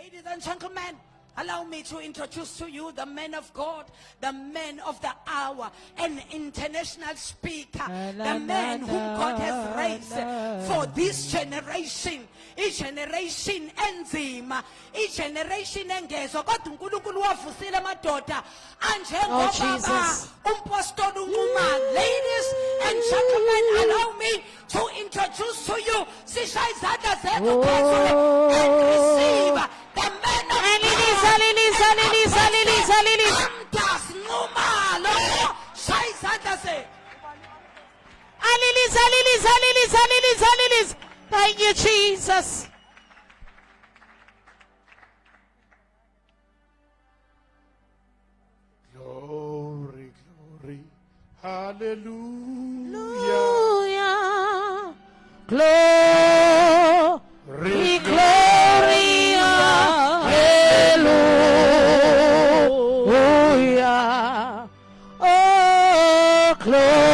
Ladies and gentlemen, allow me to introduce to you the man of God, the man of the hour, an international speaker, the man whom God has raised for this generation. Each generation enzima, each generation engezwa kodwa uNkulunkulu wavusile amadoda anjengobaba umpostoli Nxumalo. Ladies and gentlemen, allow me to introduce to you sishaya izandla zethu phezulu and receive the man of God, Nxumalo. Shaya izandla zethu. Thank you, Jesus. Glory, glory, hallelujah. Glory, glory, hallelujah. Oh, glory,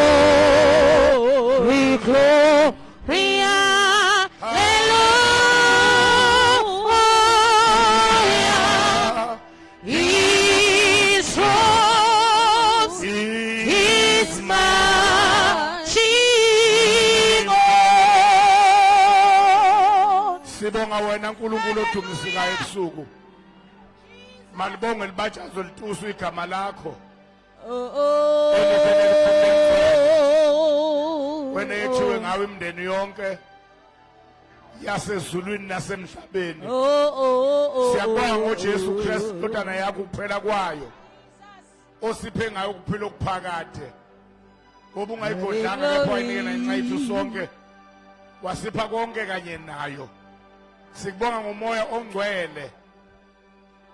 glory. Sibonga wena uNkulunkulu odumisikayo ebusuku. Malibonge libatshazo litusu igama lakho. Wena yethiwe ngawe imndeni yonke yasezulwini nasemhlabeni. Siyabonga ngoJesu Kristu indodana yakho kuphela kwayo. Osiphe ngayo ukuphila okuphakade. Ngoba ungayigodlanga lapho ayinikela ngenxa yethu sonke. Wasipha konke kanye nayo. Sikubonga ngomoya ongcwele,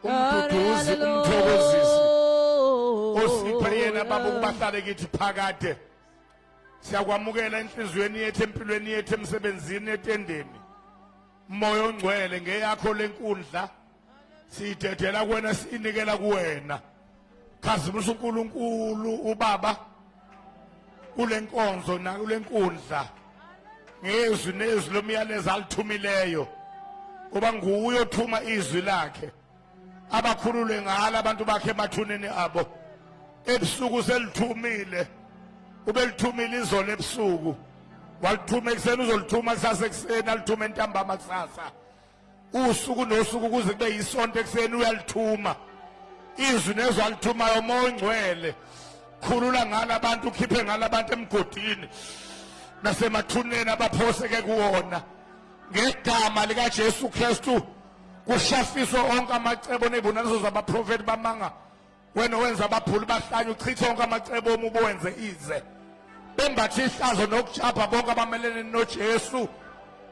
umduduzi, umthokozisi, osiphe yena baba ukubahlale kithi phakade. Siyakwamukela enhlizweni yethu, empilweni yethu, emsebenzini, etendeni. Moya ongcwele ngeyakho lenkundla siyidedela kuwena, sinikela kuwena. Khazimisa uNkulunkulu ubaba kulenkonzo na kulenkundla ngezwi nezwi lomyalezo alithumileyo. Kuba nguye othuma izwi lakhe abakhulule ngala abantu bakhe emathuneni abo. Ebusuku selithumile, ubelithumile izolo ebusuku, walithuma ekseni, uzolithuma kusasa ekseni, alithuma entambama kusasa. Usuku nosuku kuze kube yisonto ekseni uyalithuma izwi nezwi alithumayo. Moya ongcwele khulula ngala abantu, ukhiphe ngala abantu emgodini nasemathuneni abaphoseke kuwona. Ngegama lika Jesu Kristu kushafiswa onke amacebo nezibonaniso zabaprofeti bamanga. Wena wenza abaphuli bahlanye, uchithe onke amacebo omubo wenze ize. Bembathi ihlazo nokujabha bonke abamelene noJesu,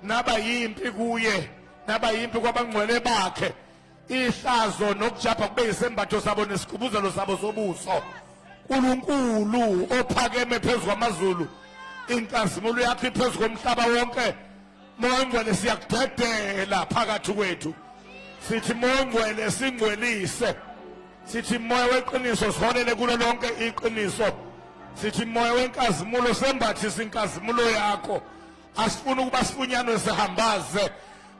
naba yimpi kuye, naba yimpi kwabangcwele bakhe. Ihlazo nokujabha kube yisembatho sabo nesikubuzelo sabo sobuso. uNkulunkulu ophakeme phezulu kwamazulu, inkazimulo yakhe phezulu komhlaba wonke. Moya ongcwele siyakudedela phakathi kwethu. Sithi moya ongcwele singcwelise. Sithi moya weqiniso siholele kulo lonke iqiniso. Sithi moya wenkazimulo sembathise inkazimulo yakho. Asifuna ukuba sifunyanwe sihambaze.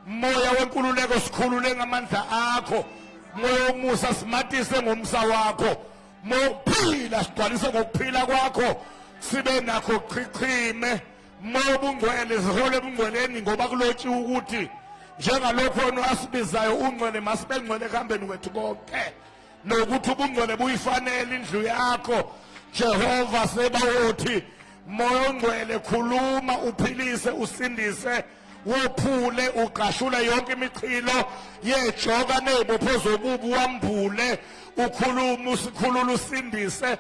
Moya wenkululeko sikhulule ngamandla akho. Moya womusa simatise ngomsa wakho. Moya ukuphila sigcwalise ngokuphila kwakho. Sibe nakho chichime. Moya ubungcwele sihole ubungcweleni ngoba kulotshiwe ukuthi njengalokho wena asibizayo ungcwele masibe ngcwele kuhambeni kwethu konke. Nokuthi ubungcwele buyifanele indlu yakho Jehova Sebawothi. Moya ongcwele khuluma, uphilise, usindise, wophule, uqashule yonke imichilo yejoka nezibopho zobubi, wambule, ukhulume, usikhulule, usindise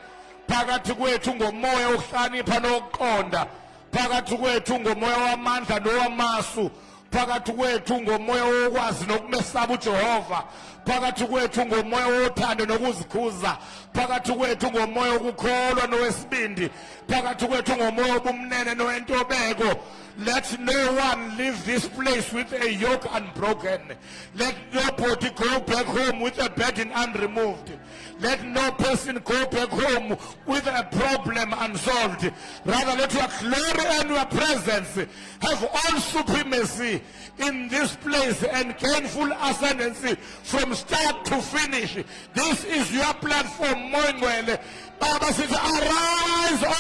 phakathi kwethu ngomoya wokuhlakanipha nokuqonda. Phakathi kwethu ngomoya wamandla nowamasu. Phakathi kwethu ngomoya wokwazi nokumesaba uJehova. Phakathi kwethu ngomoya wothando nokuzikhuza. Phakathi kwethu ngomoya wokukholwa nowesibindi. Phakathi kwethu ngomoya wobumnene nowentobeko. Let no one leave this place with a yoke unbroken. Let nobody go back home with a burden unremoved. Let no person go back home with a problem unsolved. Rather, let your glory and your presence have all supremacy in this place and gainful ascendancy from start to finish. This is your platform, Moingwele. Baba says, arise, O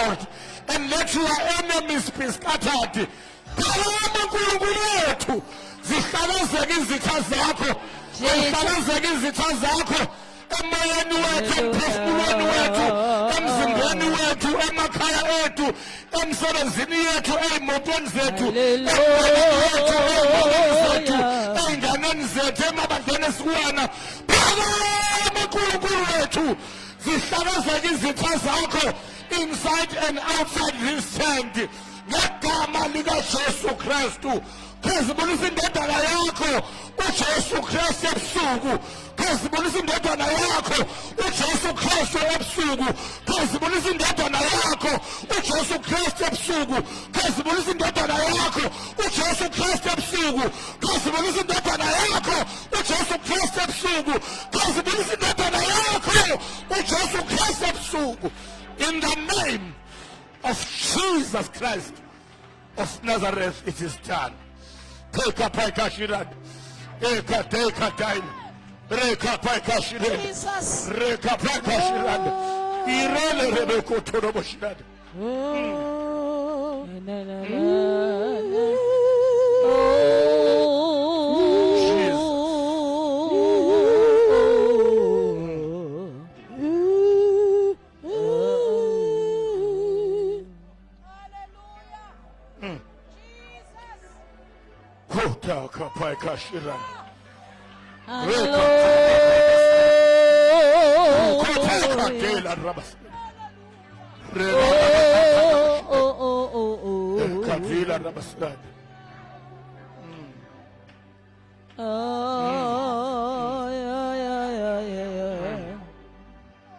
Lord, and let your enemies be scattered. Zihlalazeke izitha zakho, zihlalazeke izitha zakho emoyeni wethu, emphefumulweni wethu, emzimbeni wethu, emakhaya ethu, emsebenzini yethu, ey'motweni zethu, ey'nganeni zethu, emabandleni esikuwana. Phakama uNkulunkulu wethu, zihlalazeke izitha zakho inside and outside this tent. Ngegama likaJesu Kristu, khazibonisa indodana yakho uJesu Kristu ebusuku, khazibonisa indodana yakho uJesu Kristu ebusuku, khazibonisa indodana yakho uJesu Kristu ebusuku, khazibonisa indodana yakho uJesu Kristu ebusuku, khazibonisa indodana yakho uJesu Kristu ebusuku, khazibonisa indodana yakho uJesu Kristu ebusuku. In the name of Jesus Christ of Nazareth, it is done. Take up a kashiran. Take a time. Break up a kashiran. Jesus. Break up a kashiran. Irele rebeko toroboshiran.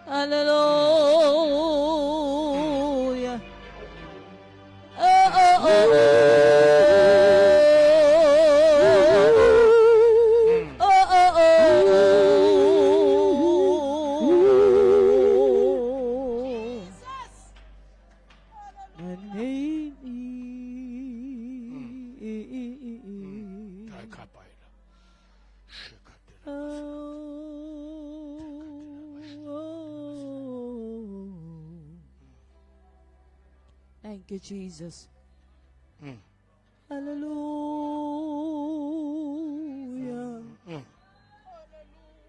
Hallelujah. Thank you, Jesus. Hallelujah.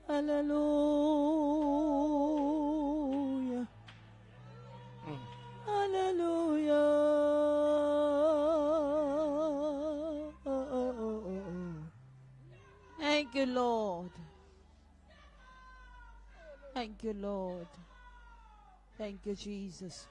Hallelujah. Hallelujah. Thank you, Lord. Thank you, Lord. Thank you, Jesus.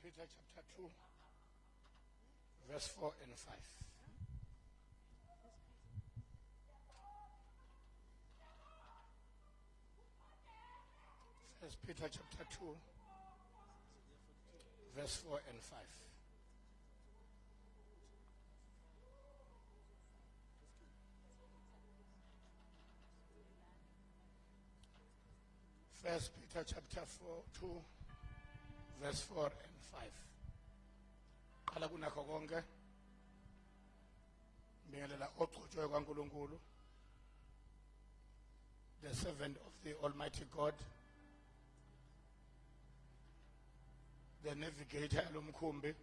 Peter chapter 2, verse 4 and 5. First Peter chapter 2, verse 4 and 5. First Peter chapter 2 verse 4 and 5. Qala kunakho konke ngibingelela ogcotshwe kwaNkulunkulu, the servant of the Almighty God, the navigator lomkhumbi,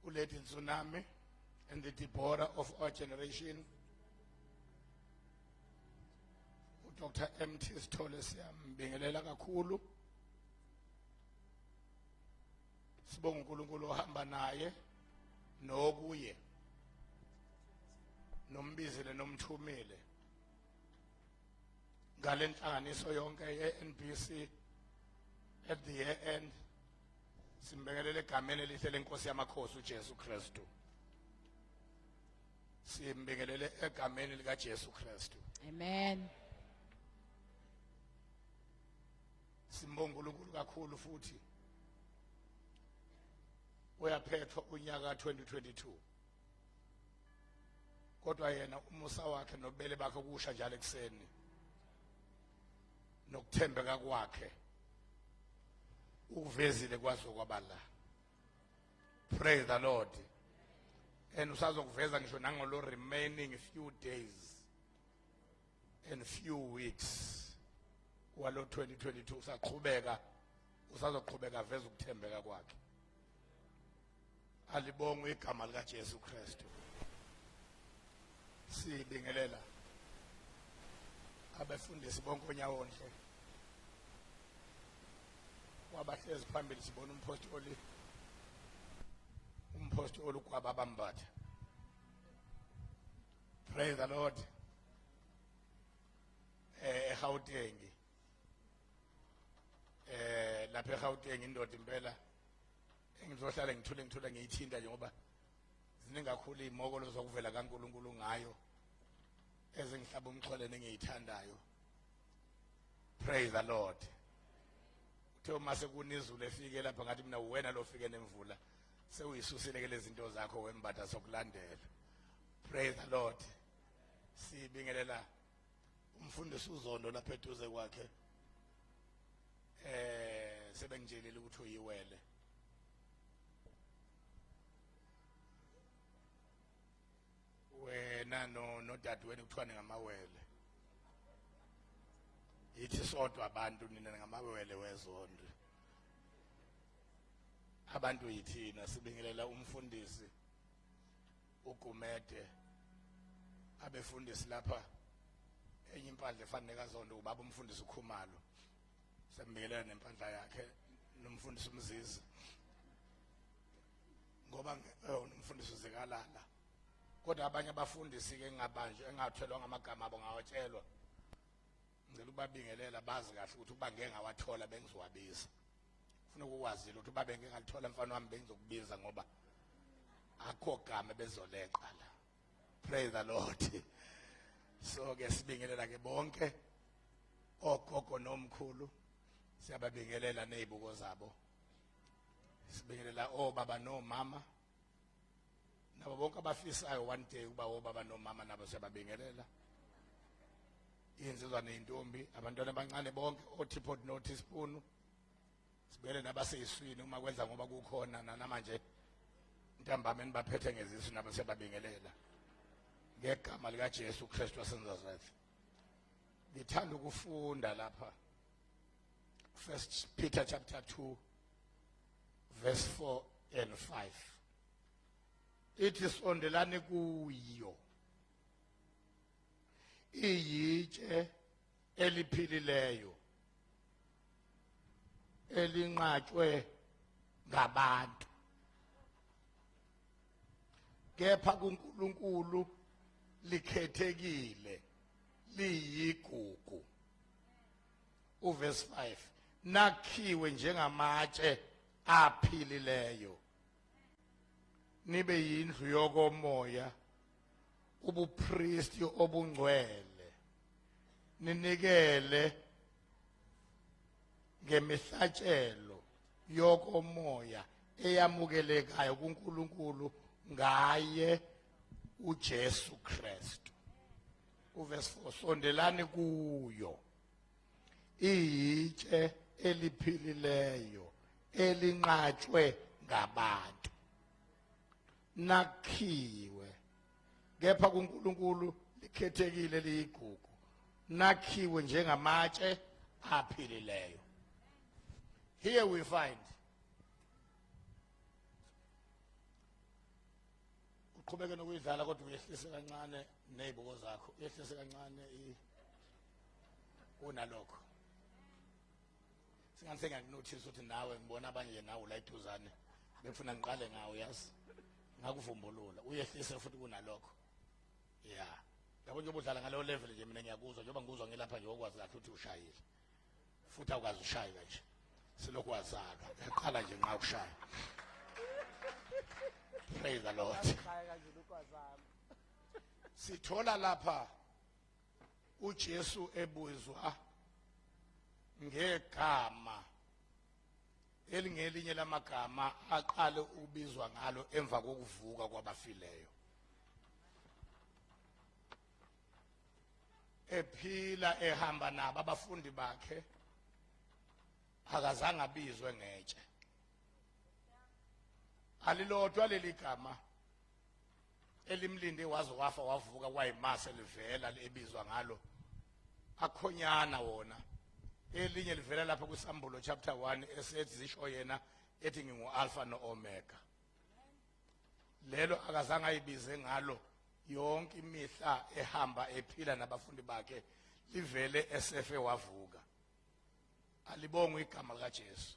uLady Tsunami, and the Deborah of our generation, Dr MT Sithole. Siyambingelela kakhulu, sibonga uNkulunkulu ohamba naye nokuye nombizile nomthumile ngale nhlanganiso yonke ye-NBC at the year end. Simbingelela egameni elihle lenkosi yamakhosi uJesu Kristu. Simbingelela egameni likaJesu Kristu. Amen. Simbonga uNkulunkulu kakhulu futhi uyaphethwa unyaka 2022. Kodwa yena umusa wakhe nobele bakhe kusha njalo ekseni nokuthembeka kwakhe uvezile kwazo kwabala. Praise the Lord. And usazokuveza ngisho nangolo remaining few days and few weeks walo 2022 usazoqhubeka veza ukuthembeka kwakhe. Alibonge igama lika Jesu Kristu. Sibingelela abafundisi bonke onyawonhle wabahlezi phambili. Sibona umpostoli kwababambatha. Praise the Lord. eGauteng lapha eGauteng indoda impela engizohlala ngithule ngiyithinta njengoba ziningi kakhulu izimokolo zokuvela kaNkulunkulu ngayo ezingihlaba umxhole nengiyithandayo. Praise the Lord. Uthe uma sekunizulu efike lapha ngathi mina wena lo fike nemvula sewuyisusile ke lezi zinto zakho wembatha sokulandela. Praise the Lord. Sibingelela umfundisi uZondo lapha eduze kwakhe. Sebengijelile ukuthi uyiwele. Wena no dadweni kuthiwa ngamawele. Yithi sodwa abantu nina ngamawele weZondo. Abantu yithina. Sibingelela umfundisi uGumede, abefundisi lapha enye impandla efanele kaZondo ubaba umfundisi uNxumalo. Sembingelela nempandla yakhe nomfundisi uMzizi ngoba umfundisi uzikalala. Kodwa abanye abafundisi ke ngabanje engathelwa ngamagama abo ngawatshelwa. Ngicela ukubabingelela bazi kahle ukuthi uba ngeke ngawathola bengizowabiza. Ufuna ukuwazile ukuthi uba bengeke ngalithola mfana wami bengizokubiza ngoba akho gama bezoleqa la. Praise the Lord. So ke sibingelela ke bonke ogogo nomkhulu. Siyababingelela nezibuko zabo. Sibingelela obaba nomama. Nabo bonke abafisayo one day kuba obaba nomama nabo siyababingelela. Insizwa nentombi, abantwana abancane bonke, oTipot noTeaspoon. Sibele nabaseyiswini uma kwenza ngoba kukhona namanje intambama enibaphethe ngezisu nabo siyababingelela. Ngegama lika Jesu Kristu waseNazaretha. Ngithanda ukufunda lapha. First Peter chapter 2 verse 4 and 5. Ithi sondelane kuyo iyitshe eliphilileyo elinqatshwe ngabantu, kepha kuNkulunkulu likhethekile liyigugu. Uverse 5, nakhiwe njengamatshe aphilileyo nibe yindlu yokomoya, ubupristi obungcwele, ninikele ngemihlatshelo yokomoya eyamukelekayo kuNkulunkulu ngaye uJesu Kristu. uverse 4 sondelani kuyo iyitshe eliphilileyo elinqatshwe ngabantu nakhiwe kepha kuNkulunkulu likhethekile liyigugu nakhiwe njengamatshe aphilileyo. Here we find uqhubeke nokuyidlala kodwa uyehlise kancane neziboko zakho uyehlise kancane unalokho singathi ngiyanotice ukuthi nawe ngibona abanye nawe la iduzane befuna ngiqale ngawo yazi ngakuvumbulula uyehlise futhi kunalokho yeah yabo nje ubudlala ngaleyo level nje mina ngiyakuzwa njengoba ngikuzwa ngilapha nje okwazi kahle ukuthi ushayile futhi awukazi ushaya kanje silokhu wazaka yaqala nje nxa ukushaya. Praise the Lord. Sithola lapha uJesu ebuzwa ngegama elingelinye lamagama aqale ubizwa ngalo emva kokuvuka kwabafileyo. Ephila ehamba nabo abafundi bakhe akazange abizwe ngetshe. Alilodwa leli gama elimlinde waze wafa wavuka kwayimasa livela lebizwa ngalo akhonyana wona elinye livela lapha kuSambulo chapter 1 esethi zisho yena ethi ngingu alpha no omega. Lelo akazange ayibize ngalo yonke imihla ehamba ephila nabafundi bakhe livele esefe wavuka. Alibonga igama lika Jesu.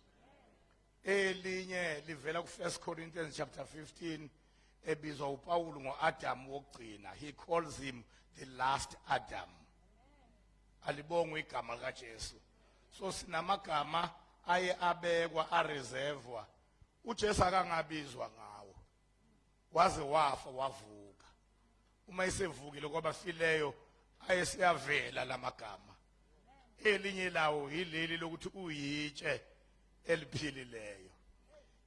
Elinye livela ku 1 Corinthians chapter 15 ebizwa uPaul ngoAdam wokugcina. He calls him the last Adam. Alibonga igama lika Jesu. So sinamagama aye abekwa areservwa uJesu akangabizwa ngawo waze wafa wavuka. Uma isevukile kwabafileyo ayesiyavela lamagama. Elinye lawo yileli lokuthi uyitshe eliphilileyo.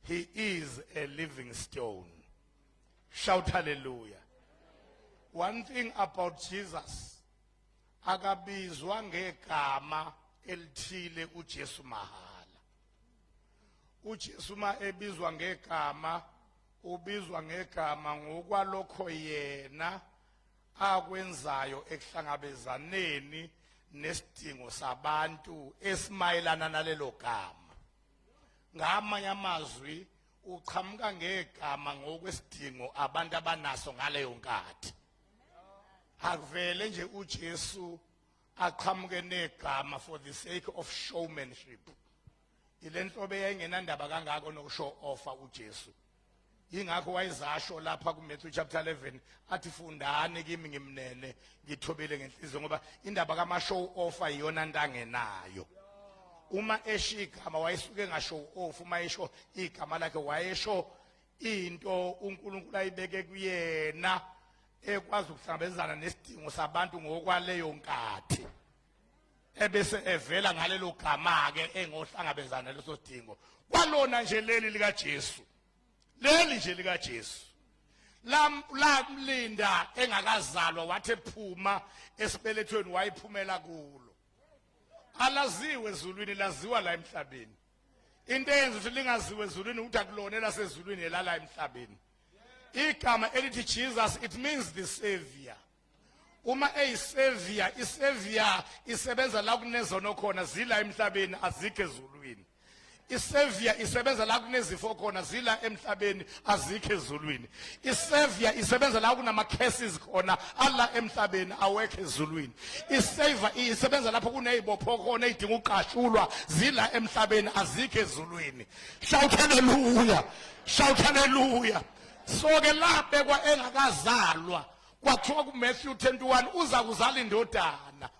He is a living stone. Shout hallelujah. One thing about Jesus, akabizwa ngegama elithile uJesu mahala. uJesu ma ebizwa ngegama ubizwa ngegama ngokwalokho yena akwenzayo ekuhlangabezaneni nesidingo sabantu esimayelana nalelo gama. Ngamanye amazwi uqhamuka ngegama ngokwesidingo abantu abanaso ngaleyo nkathi. Akuvele nje uJesu aqhamuke negama for the sake of showmanship. Ilento beyengenandaba kangako nokushow offer uJesu. Yingakho wayizasho lapha ku Matthew chapter 11 athi fundani kimi ngimnene ngithobele ngenhliziyo ngoba indaba kama show offer iyona ntangenayo. Uma eshigama wayisuke ngashow off uma esho igama lakhe wayesho into uNkulunkulu ayibeke kuyena ekwazi ukuhlangabezana nesidingo sabantu ngokwaleyo nkathi. Ebese evela ngalelo gama ke engohlangabezana leso sidingo. Kwalona nje leli lika Jesu. Leli nje lika Jesu. Lamlinda engakazalwa wathi phuma esibelethweni wayiphumela kulo. Alaziwe ezulwini laziwa la emhlabeni. Into eyenza ukuthi lingaziwe ezulwini ukuthi akulona lasezulwini elala emhlabeni. Igama elithi Jesus, it means the savior. Uma savior, isavior isebenza la kunezono khona zila emhlabeni azikho ezulwini. Isavior isebenza la kunezifo khona zila emhlabeni azikho ezulwini. Isavior isebenza la kunama cases khona alla emhlabeni awekho ezulwini. Isavior isebenza lapho kunezibopho khona ezidinga uqashulwa zila emhlabeni azikho ezulwini. Shout hallelujah. Shout hallelujah. So ke laphe kwa engakazalwa kwathiwa ku Matthew 10:1 uza kuzala indodana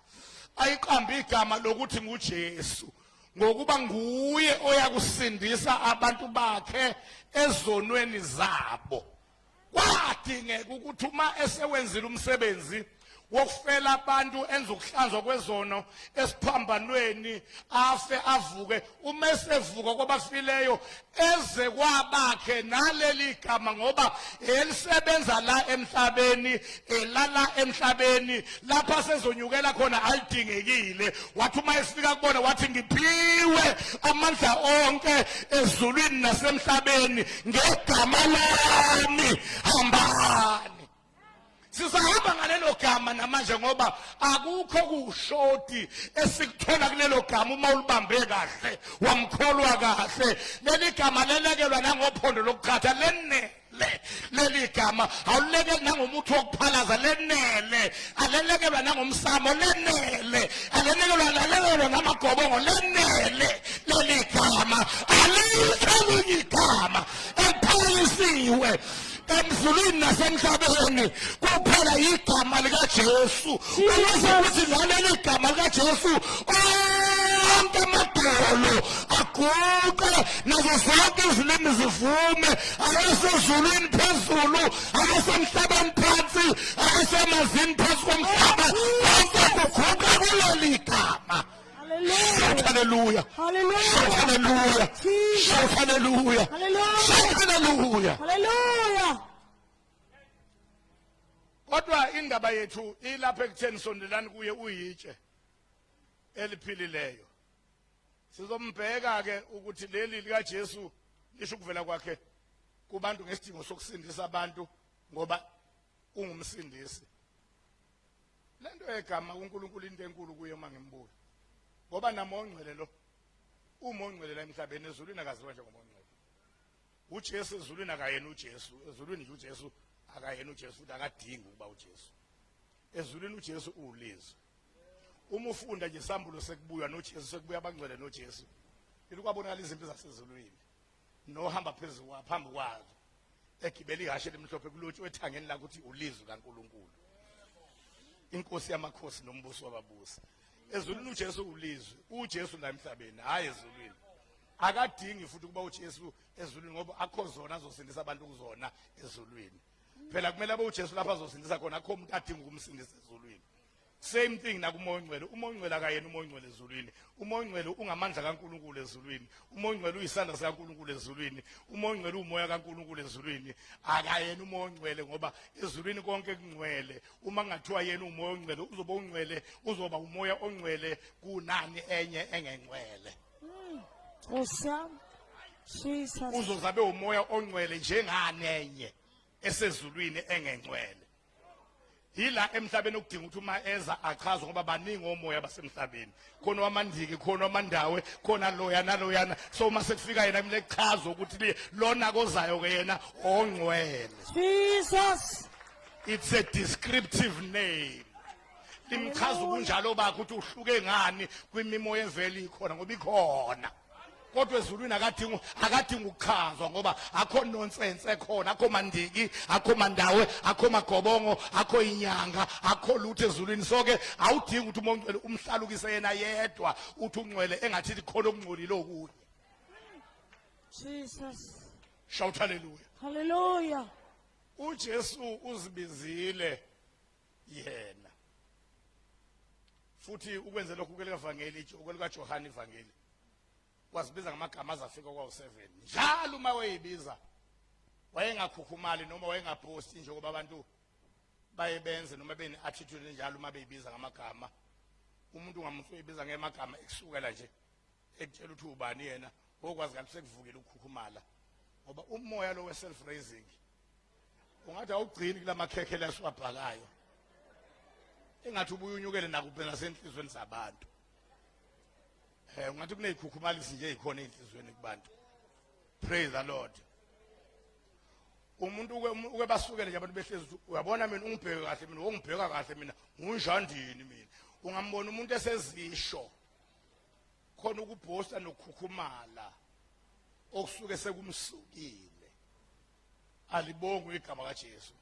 ayiqamba igama lokuthi nguJesu ngokuba nguye oyakusindisa abantu bakhe ezonweni zabo. Kwadingeka ukuthi uma esewenzile umsebenzi wokufela abantu enza ukuhlanzwa kwezono esiphambanweni afe avuke uma esevuka kwabafileyo eze kwabakhe naleli gama ngoba elisebenza la emhlabeni elala emhlabeni lapha sezonyukela khona alidingekile wathi uma esifika kubona wathi ngiphiwe amandla onke ezulwini nasemhlabeni ngegama lami hambani. Sizahamba ngalelo gama namanje ngoba akukho kushoti esikuthola kulelo gama uma ulibambe kahle wamkholwa kahle. Leli gama lelekelwa nangophondo lokuqhatha lenele. Leli gama awulekeli nangomuthi wokuphalaza lenele, alelekelwa nangomsamo lenele, alelekelwa namagobongo lenele. Leli gama alikho igama eliphalisiwe emzulwini nasemhlabeni kuphela igama likaJesu. Ukuze ukuthi ngaleli gama likaJesu onke amadolo aguqe nazo zonke izilimi zivume, akasezulwini phezulu, akasemhlabeni phansi, akasemazini phansi komhlaba, konke kuguqe kuleli gama. Hallelujah. Hallelujah. Hallelujah. Hallelujah. Hallelujah. Hallelujah. Kodwa indaba yethu ilapha ekutheni sondelani kuye uyitshe eliphilileyo. Sizombheka ke ukuthi leli lika Jesu lisho ukuvela kwakhe kubantu ngesidingo sokusindisa abantu ngoba ungumsindisi. Lento egama uNkulunkulu into enkulu kuye uma ngimbuka. Ngoba namongcwele lo umongcwele la emhlabeni ezulwini akaziwa njengomongcwele. uJesu ezulwini akayena uJesu, ezulwini nje uJesu akayena uJesu futhi akadingi ukuba uJesu. Ezulwini uJesu ulizwi. Uma ufunda nje isambulo sekubuya noJesu sekubuya abangcwele noJesu. Ilukwabonakala izinto zasezulwini. Nohamba phezulu phambi kwazo. Egibela ihashe lemhlophe kulotshwe ethangeni la ukuthi ulizwi kaNkulunkulu. Inkosi yamakhosi nombuso wababusi. Ezulwini uJesu ulizwi, uJesu la emhlabeni hayi ezulwini. Akadingi futhi kuba uJesu ezulwini ngoba akho zona azosindisa abantu kuzona ezulwini. Phela kumele abe uJesu lapha azosindisa khona akho umuntu adinga ukumsindisa ezulwini. Same thing nakuMongcwele. UMongcwele akayena uMongcwele ezulwini. UMongcwele ungamandla kaNkulunkulu ezulwini. UMongcwele uyisandla sikaNkulunkulu ezulwini. UMongcwele umoya kaNkulunkulu ezulwini. Akayena uMongcwele ngoba ezulwini konke kungcwele. Uma ngathiwa yena umoya ongcwele uzoba ungcwele, uzoba umoya ongcwele kunani enye engengcwele. Jesus. Uzozabe umoya ongcwele njengani enye esezulwini engengcwele. Yila emhlabeni ukudinga ukuthi uma eza achazwe ngoba baningi omoya basemhlabeni. Khona wamandiki, khona wamandawe, khona loya naloyana. So uma sekufika yena kumele kuchazwe ukuthi lona kozayo ke yena ongcwele. Jesus. It's a descriptive name. Limchaza kunjalo bakho ukuthi uhluke ngani kwimimoya eveli ikhona ngoba ikhona. Kodwa ezulwini akadingi ukuchazwa ngoba akho nonsense ekhona, akho mandiki, akho mandawe, akho magobongo, akho inyanga, akho lutho ezulwini. So ke awudingi ukuthi uMongcwele umhlalukise yena yedwa uthi ungcwele engathi khona okungcolile okuye. Jesus. Shout hallelujah. Hallelujah. uJesu uzibizile yena. Futhi ukwenze lokhu kwelika evangeli, okwelika John evangeli. Wasibiza ngamagama azafika kwa-7. Njalo uma wayebiza wayengakhukhumali noma wayengaphosti nje ngoba abantu bayebenze noma bene attitude njalo uma beyibiza ngamagama. Umuntu ngamuntu uyibiza ngemagama ekusukela nje ekutshela ukuthi ubani yena okwazi kanti sekuvukela ukukhumala ngoba umoya lo we self raising ungathi awugcini kula makhekhe laswabhakayo engathi ubuye unyukele nakuphela nasenhlizweni zabantu. Ungathi kuneyikhukhumali nje ikhona enhlizweni kubantu. Praise the Lord. Umuntu uke basukele nje abantu behlezi uyabona mina ungibheke kahle mina ungibheka kahle mina ngunjandini mina. Ungambona umuntu esezisho khona ukubhosta nokukhukhumala okusuke sekumsukile. Alibonge igama kaJesu.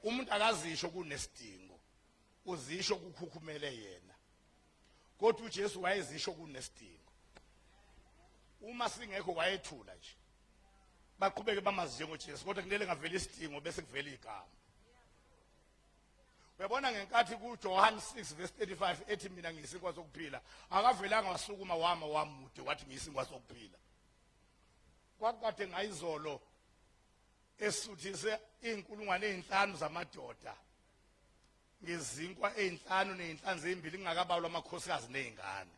Umuntu akazisho kunesidingo. Uzisho ukukhukhumele yena. Kodwa uJesu wayezisho kunesidingo. Uma singekho wayethula nje. Baqhubeke bamazi njengoJesu kodwa kumele ngavela isidingo bese kuvela igama. uyabona ngenkathi kuJohn 6 verse 35 ethi mina ngiyisinkwa sokuphila akavelanga wasukuma wamude wathi ngiyisinkwa sokuphila. Kwakade ngayizolo esuthise inkulungwane 5 zamadoda ngezinkwa 5 nezinhlanzi ezimbili ngingakabalwa amakhosikazi nezingane.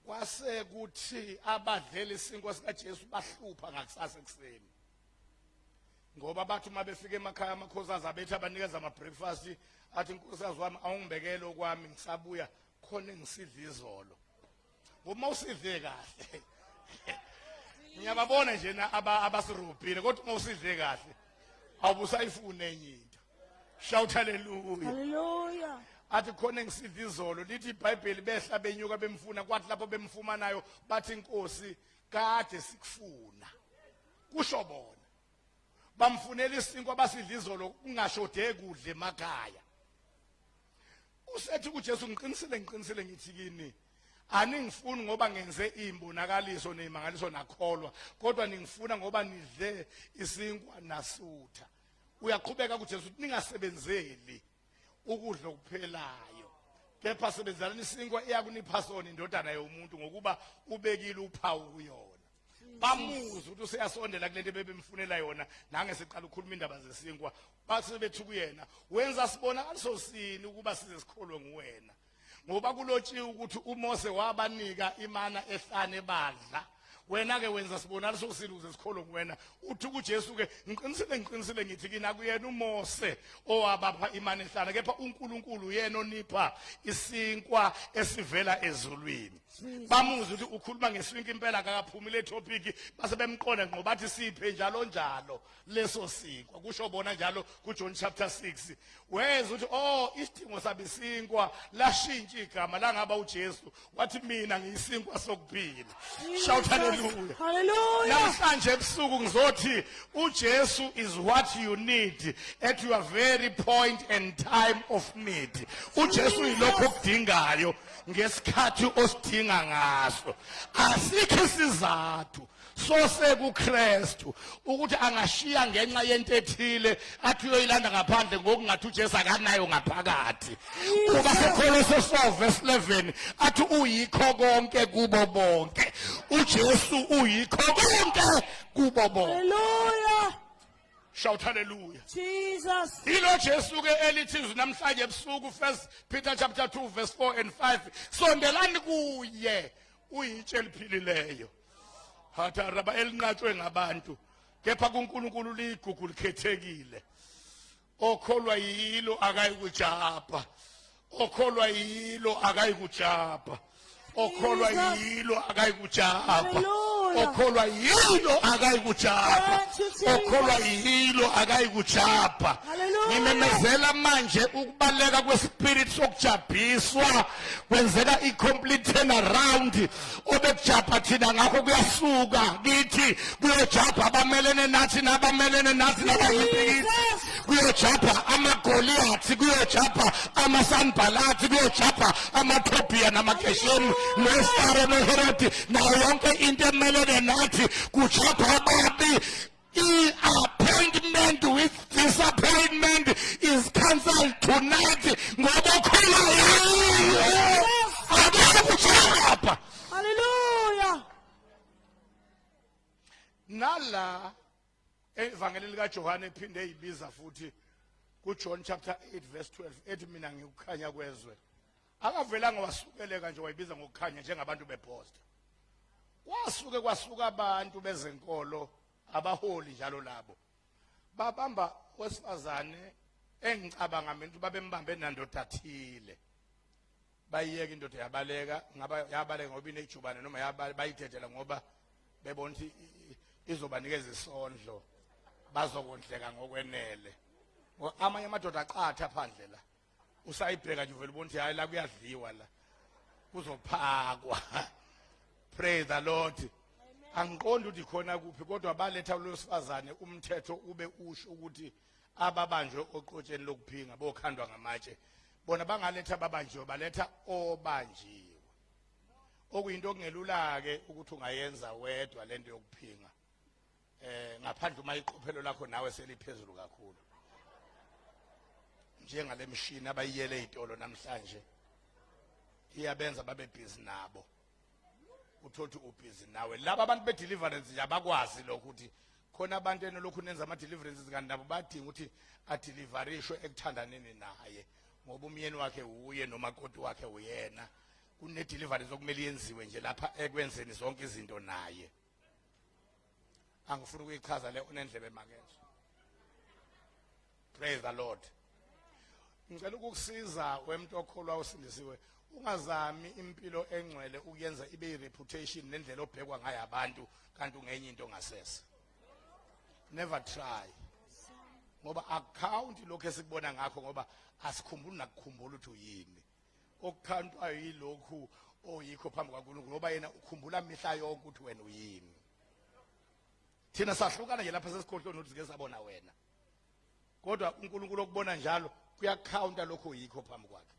Kwase kuthi abadlela isinkwa sikaJesu bahlupha ngakusasa ekseni, ngoba bathi uma befika emakhaya amakhosikazi abethu abanikeza ama-breakfast athi nkosikazi wami awungibekele okwami ngisabuya khona ngisidla izolo. Uma usidle kahle ngiyababona nje abasirubhile, kodwa uma usidle kahle awubusayifuna enye into. Shout hallelujah. Hallelujah. Athi khona ngisidla izolo, lithi iBhayibheli behla benyuka bemfuna, kwathi lapho bemfumanayo bathi inkosi kade sikufuna. Kusho bona bamfunela isinkwa basidla izolo kungashodeki kudle emakhaya. Usethi kuJesu ngiqinisile ngithi kini aningifuni ngoba ngenze imbonakaliso nemangaliso nakholwa, kodwa ningifuna ngoba nidle isinkwa nasutha. Uyaqhubeka kuJesu uthi ningasebenzeli ukudla okuphelayo, kepha sebenzalani isinkwa eyakunipha sona indodana yomuntu ngokuba ubekile uphawu kuyona. Bamuzwa ukuthi useyasondela kulento bebemfunela yona, nange siqala ukukhuluma indaba zesinkwa bathi bethu kuyena wenza sibonakaliso sini ukuba size sikholwe nguwena, ngoba kulotshiwe ukuthi uMose wabanika imana ehlane badla, wena ke wenza sibonakaliso sini ukuze sikholwe nguwena. Uthi kuJesu ke ngiqinisile ngithi kini akuyena uMose owabapha imana ehlane, kepha uNkulunkulu yena onipha isinkwa esivela ezulwini. Bamuzwa ukuthi ukhuluma ngesinkwa impela akaphumi le topic, base bemqonda ngoba bathi siphe njalo leso sinkwa. Kusho bona njalo kuJohn chapter 6 weza ukuthi isidingo sabisinkwa lashintsha igama langaba uJesu wathi mina ngiyisinkwa sokuphila. Shout hallelujah. Hallelujah. Namhlanje ebusuku ngizothi uJesu is what you need at your very point and time of need. uJesu yilokho okudingayo ngesikhathi osidinga ngaso. Asikho isizathu sose kuKristu ukuthi angashiya ngenxa yento ethile athi uyoyilanda ngaphandle ngokungathi uJesu akanayo ngaphakathi. Kuba seKolose 4 verse 11 athi uyikho konke kubo bonke. uJesu uyikho konke kubo bonke. Hallelujah. Shout hallelujah. Jesus. Ilo Jesu ke elithi namhlanje ebusuku 1 Peter chapter 2 verse 4 and 5 sondelani kuye uyitshe liphilileyo. Hatha raba elinqatshwe ngabantu kepha kuNkulunkulu ligugu likhethekile. Okholwa yilo akayikujapha. Okholwa yilo akayikujapha. Okholwa yilo akayikujapha. Okholwa yilo akayikujapha. Okholwa yilo akayikujapha. Ngimemezela manje ukubaleka kwespirit sokujabhiswa kwenzeka icomplete turnaround. Obekujapha thina ngakho kuyasuka kithi kuyojapha abamelene nathi nabamelene nathi nabayiphikisi, kuyojapha amagoliathi, kuyojapha amasanbalathi, kuyojapha amaTobiya namakesheni noSara noHerodi nayo yonke into emelene nathi kujapha ababi. Appointment with disappointment is cancelled tonight. Ngoba khona yini akukujapha. Hallelujah. Nala evangelini likaJohane ephinde eyibiza futhi kuJohn chapter 8 verse 12 ethi mina ngikukhanya kwezwe. Akavelanga wasukeleka nje wayibiza ngokukhanya njengabantu beposta. Kwasuka abantu bezenkolo abaholi njalo labo babamba wesifazane engicabanga mina babembambe nandodathile bayiyeka indoda yabaleka ngoba inejubane noma bayithethela ngoba bebona ukuthi izobanikeza isondlo bazokondleka ngokwenele. Amanye amadoda aqatha phandle la usayibheka nje uvela ubona ukuthi hayi la kuyadliwa la kuzophakwa. Praise the Lord. Angiqondi ukuthi khona kuphi kodwa baletha lo sifazane umthetho ube usho ukuthi ababanjwe oqotsheni lokuphinga bokhandwa ngamatshe bona bangaletha ababanjiwe baletha obanjiwe, okuyinto okungelula ke ukuthi ungayenza wedwa lento yokuphinga ngaphandle uma iqophelo lakho nawe seliphezulu kakhulu. njengale mshini abayiyele izitolo namhlanje iyabenza babe busy nabo uthothi ubusy nawe laba abantu be deliverance yabakwazi lokho ukuthi khona abantu enelokhu nenza ama deliverances kanti nabo badinga ukuthi adeliverishwe ekuthandaneni naye ngoba umyeni wakhe uye noma kodwa wakhe uyena kune deliverance okumele yenziwe nje lapha ekwenzeni zonke izinto naye angifuni ukuyichaza le onendlebe makenze. Praise the Lord. Ngicela ukukusiza wemuntu okholwa usindisiwe ungazami impilo engcwele ukuyenza ibe i-reputation nendlela obhekwa ngayo abantu kanti ungenye into ngasese. Never try. Ngoba account lokho esikubona ngakho ngoba asikhumbuli nakukhumbula ukuthi uyini. Okukhantwayo yilokhu oyikho phambi kwaNkulunkulu ngoba yena ukhumbula mihla yonke ukuthi wena uyini. Thina sahlukana nje lapha sesikhohlwe ukuthi sike sabona wena. Kodwa uNkulunkulu okubona njalo kuyacounta lokho uyikho phambi kwakhe.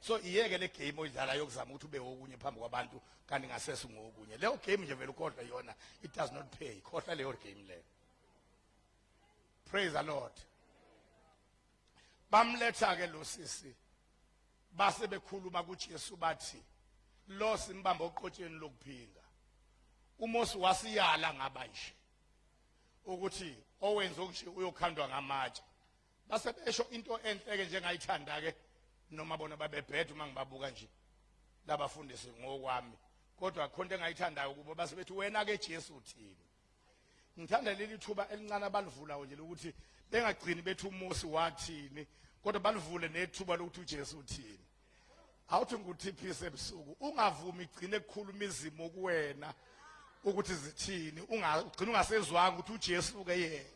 So iyeke le game oyidlala yokuzama ukuthi ube okunye phambi kwabantu kanti ngasese ungokunye. Leyo game nje vele ukhohlwa yona it does not pay. Khohlwa leyo game leyo. Praise the Lord. Bamletha ke lo sisi base bekhuluma kuJesu bathi lo simbamba oqotsheni lokuphinga. uMosi wasiyala ngabanje ukuthi owenza okusho uyokhandwa ngamatshe. Base besho into enhleke njengayithanda ke noma bona babebhedwa mangibabuka nje labafundisi ngokwami kodwa khonto engayithandayo kubo base bethi wena ke Jesu uthini. Ngithanda leli thuba elincane abalivulayo nje ukuthi bengagcini bethi uMosi wathini kodwa balivule nethuba lokuthi uJesu uthini. Awuthi nguthiphise ebusuku ungavumi igcine ukukhuluma izimo kuwena ukuthi zithini ungagcina ungasezwanga ukuthi uJesu ke yena.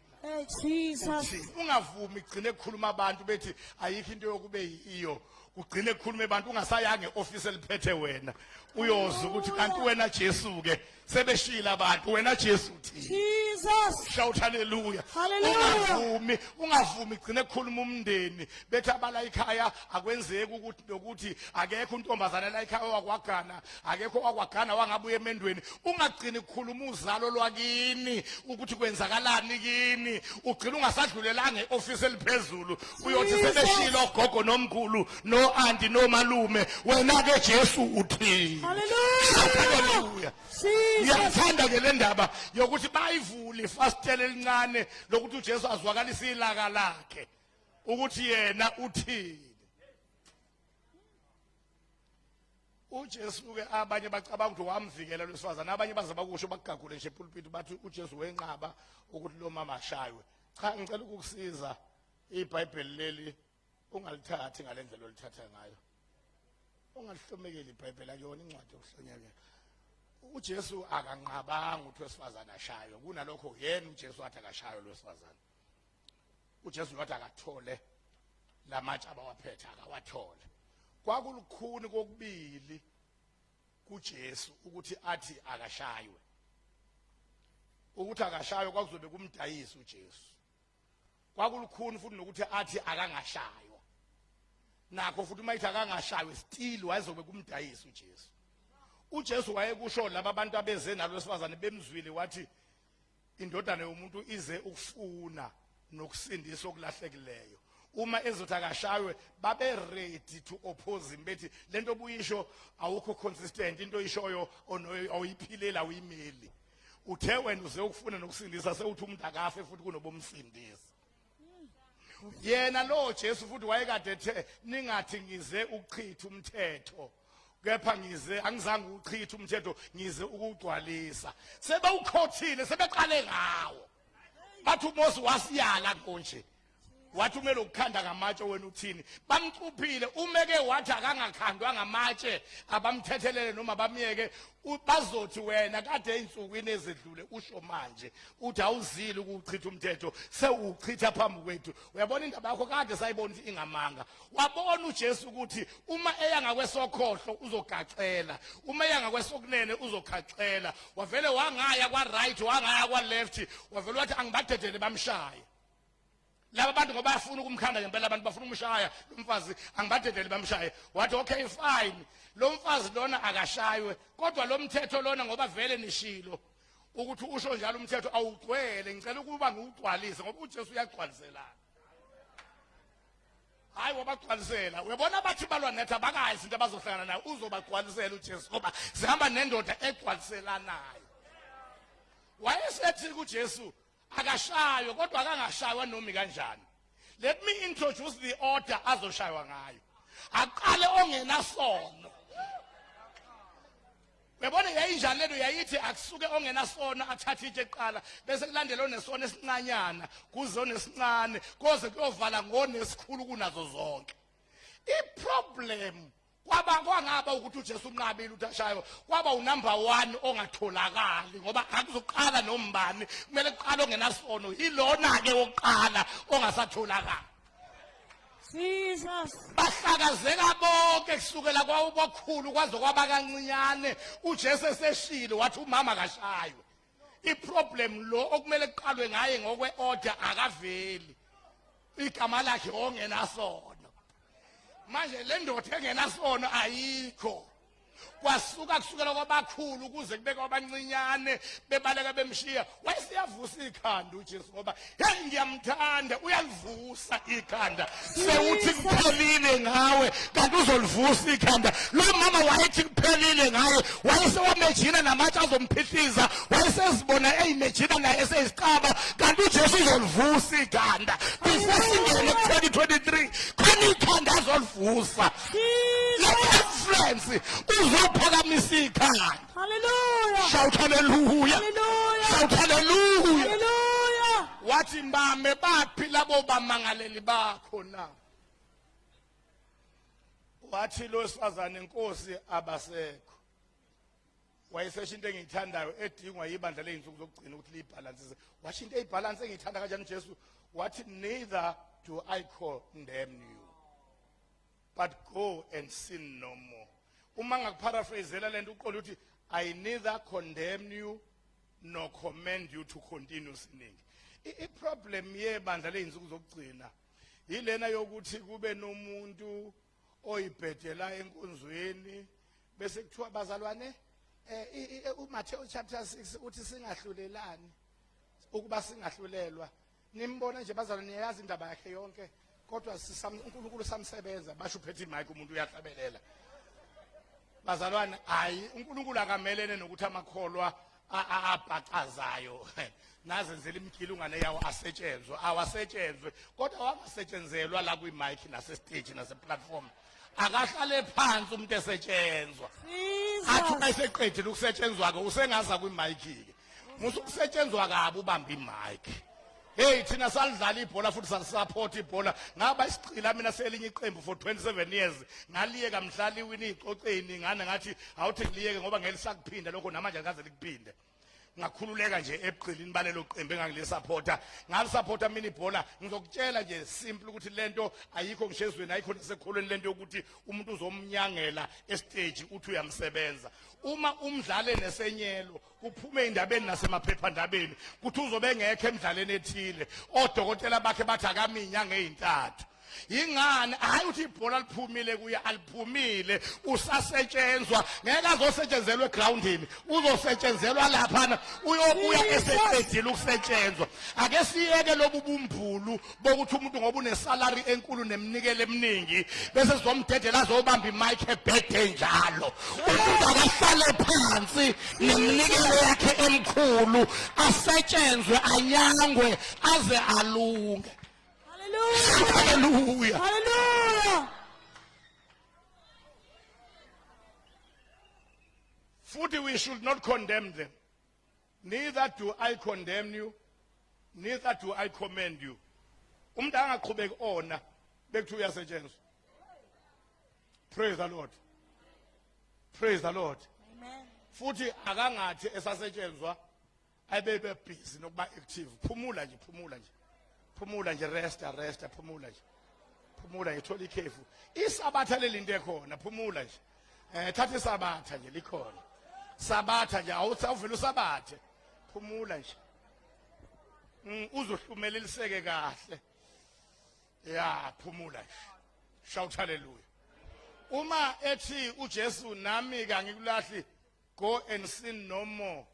Jesus. Ungavumi igcine ukukhuluma abantu bethi ayikho into yokube iyo ugcine ukukhuluma abantu ungasayange office eliphethe wena uyozwa ukuthi kanti wena Jesu ke sebeshila abantu wena Jesu uthini. Jesus. Shout hallelujah. Hallelujah. Ungavumi igcine ukukhuluma umndeni bethi abala ekhaya akwenzeki ukuthi nokuthi akekho untombazana la ekhaya wakwagana akekho wakwagana wangabuye emendweni ungagcini ukukhuluma uzalo lwakini ukuthi kwenzakalani kini ugcina ungasadlulelanga eoffice eliphezulu uyothi sebeshila ogogo nomkhulu no auntie no malume wena ke Jesu uthini. Hallelujah. Ngiyathanda ke le ndaba yokuthi bayivule ifastele elincane lokuthi uJesu azwakalisa ilaka lakhe ukuthi yena uthini. uJesu ke abanye bacabanga ukuthi wamvikela lo sifazana abanye baze bakusho bakugagule nje epulpit bathi uJesu wenqaba ukuthi lo mama ashaywe. Cha ngicela ukukusiza iBhayibheli leli ungalithathi ngalendlela olithatha ngayo. Ungalihlomekeli iBhayibheli akuyona incwadi yokuhlonyekela. uJesu akanqabanga ukuthi wesifazana ashaywe kunalokho yena uJesu wathi akashaywe lo sifazana. uJesu wathi akathole lamatshe abawaphethe akawathole. Kwakulukhuni kokubili kuJesu ukuthi athi akashaywe. Ukuthi akashaywe kwakuzobe kumdayisa uJesu. Kwakulukhuni futhi nokuthi athi akangashaywa. Nakho futhi mayithi akangashaywe still wayezobe kumdayisa uJesu. uJesu wayekusho laba abantu abeze nalo sifazane bemzwile wathi indodana yomuntu ize ukufuna nokusindisa okulahlekileyo. Uma ezothi akashaywe babe ready to oppose him bethi lento obuyisho awukho consistent into oyishoyo awuyiphilela uyimeli. Uthe wena uze ukufuna nokusindisa sewuthi umuntu akafe futhi kunobomsindisa. Yena lo Jesu futhi wayekade ethe ningathi ngize ukuchitha umthetho kepha ngize angizange uchitha umthetho ngize ukugcwalisa. Sebewukhothile sebeqale ngawo. Bathi uMosi wasiyala konje. Wathi umele ukukhanda ngamatshe wena uthini. Bamcuphile umeke wathi akangakhandwa ngamatshe abamthethelele noma bamyeke bazothi wena kade insukwini ezedlule usho manje uthi awuzile ukuchitha umthetho sewuchitha phambi kwethu. Uyabona indaba yakho kade sayibona ukuthi ingamanga. Wabona uJesu ukuthi uma eya ngakwesokhohlo uzogacela uma eya ngakwesokunene uzokhacela. Wavele wangaya kwa right wangaya kwa left wavele wathi angibadedele bamshaya. Laba bantu ngoba bafuna ukumkhanda ngempela abantu bafuna umshaya lo mfazi angibadedele bamshaye. Wathi okay fine lo mfazi lona akashaywe kodwa lo mthetho lona ngoba vele nishilo ukuthi usho njalo umthetho awugcwele ngicela ukuba ngiwugcwalise ngoba uJesu uyagcwaliselana. hayi wabagcwalisela uyabona bathi balwa netha bakazi into abazohlangana nayo uzobagcwalisela uJesu ngoba zihamba nendoda egcwaliselanayo wayesethi kuJesu akashaywe kodwa akangashaywa nomi kanjani. Let me introduce the order azoshaywa ngayo. Aqale ongenasono. Uyabona yayinjani lento yayithi akusuke ongenasono athathe itshe eqala bese kulandela onesono esincanyana kuze onesincane koze kuyovala ngonesikhulu kunazo zonke. Iproblem kwangaba ukuthi uJesu unqabile uthashayo kwaba unumber 1 ongatholakali ngoba akuzoqala nombani kumele kuqala ongenasono yilona ke oqala ongasatholakala. Jesus. Bahlakazeka bonke kusukela kwabakhulu kwaze kwaba kancinyane uJesu eseshilo wathi umama kashaywe. Iproblem lo okumele kuqalwe ngaye ngokwe order akaveli. Igama lakhe ongenasono. Manje le ndoda engenasono ayikho. Kwasuka kusukela kwabakhulu kuze kube kwabancinyane bebaleka bemshiya wayesiyavusa ikhanda uJesu ngoba hey ngiyamthanda uyalivusa ikhanda sewuthi kuphelile ngawe kanti uzolivusa ikhanda. Lo mama wayethi kuphelile ngaye wayesewamejina namatshe azomphihliza wayesezibona eyimejina naye eseyisiqaba kanti uJesu uzolivusa ikhanda. Bisesingene ku-2023 khona ikhanda azolivusa. Friends, uzophakamisa ikhanda. Hallelujah. Shout hallelujah. Hallelujah. Shout hallelujah. Hallelujah. Wathi mbame baphi labo bamangaleli bakho na? Wathi lo sifazane inkosi abasekho. Wayesesho into engiyithandayo edingwa yibandla leyinsuku zokugcina ukuthi libalansise. Washo into eyibalance engiyithanda kanjani uJesu wathi neither do I condemn you, but go and sin no more. Uma ngakupharaphrasela lento uqola uthi I neither condemn you nor commend you to continue sinning. Iproblem yebandla leyinsuku zokugcina yilena yokuthi kube nomuntu oyibhedela enkonzweni bese kuthiwa bazalwane uMatthew chapter 6 uthi singahlulelani ukuba singahlulelwa. Nimbona nje bazalwane niyazi indaba yakhe yonke kodwa uNkulunkulu samsebenza basho uphethe imic umuntu uyahlabelela. Bazalwane hayi uNkulunkulu akamelene nokuthi amakholwa abhaqazayo nazenzela imkhilungane yawo asetshenzwe awasetshenzwe kodwa wangasetshenzelwa la kwi-mic nase stage nase platform akahlale phansi umuntu esetshenzwa athi mayiseqedile ukusetshenzwa ke usengaza kwi-mic ke musukusetshenzwa kabi ubamba i-mic. Hey thina salidlala ibhola futhi salisupport ibhola ngaba isicila mina selinye iqembu for 27 years ngaliyeka mhlali iwini ixoxeni ngane ngathi awuthi ngiliyeke ngoba ngelisakuphinda lokho namanje akaze likuphinde. Ngakhululeka nje eqilini balelo qembu engangilisupporta ngalisupporta mina ibhola. Ngizokutshela nje simple ukuthi lento ayikho ngishezweni ayikho nasekholweni lento ukuthi umuntu uzomnyangela estage uthi uyamsebenza. Uma umdlale nesenyelo kuphume indabeni nasemaphephandabeni kuthi uzobe ngekho emidlaleni ethile odokotela bakhe bathi akaminyanga ey'ntathu. Yingani hayi uthi ibhola liphumile kuya aliphumile usasetshenzwa ngeke azosetshenzelwa egroundini uzosetshenzelwa laphana uyobuya eseqedile ukusetshenzwa. Ake siyeke lobu bumbulu bokuthi umuntu ngoba unesalary enkulu neminikelo eminingi bese sizomdedela azobamba imic ebhede njalo. Umuntu akahlale phansi neminikelo yakhe emkhulu asetshenzwe anyangwe aze alunge. Hallelujah. Hallelujah. Futhi we should not condemn them. Neither do I condemn you, neither do I commend you. Umuntu angaqhubeki ona bekuthi uyasetshenzwa. Praise the Lord. Praise the Lord. Amen. Futhi akangathi esasetshenzwa abebe busy nokuba active. Phumula nje, phumula nje. Phumula nje resta phumula nje. Phumula ithola ikhefu. Isabatha lelinto ekhona phumula nje. Thatha isabatha nje likhona. Sabatha nje awuvela usabathe. Phumula nje. Uzohlumeleliseke kahle. Ya phumula nje. Shout hallelujah. Uma ethi uJesu nami kangikulahli go and sin no more.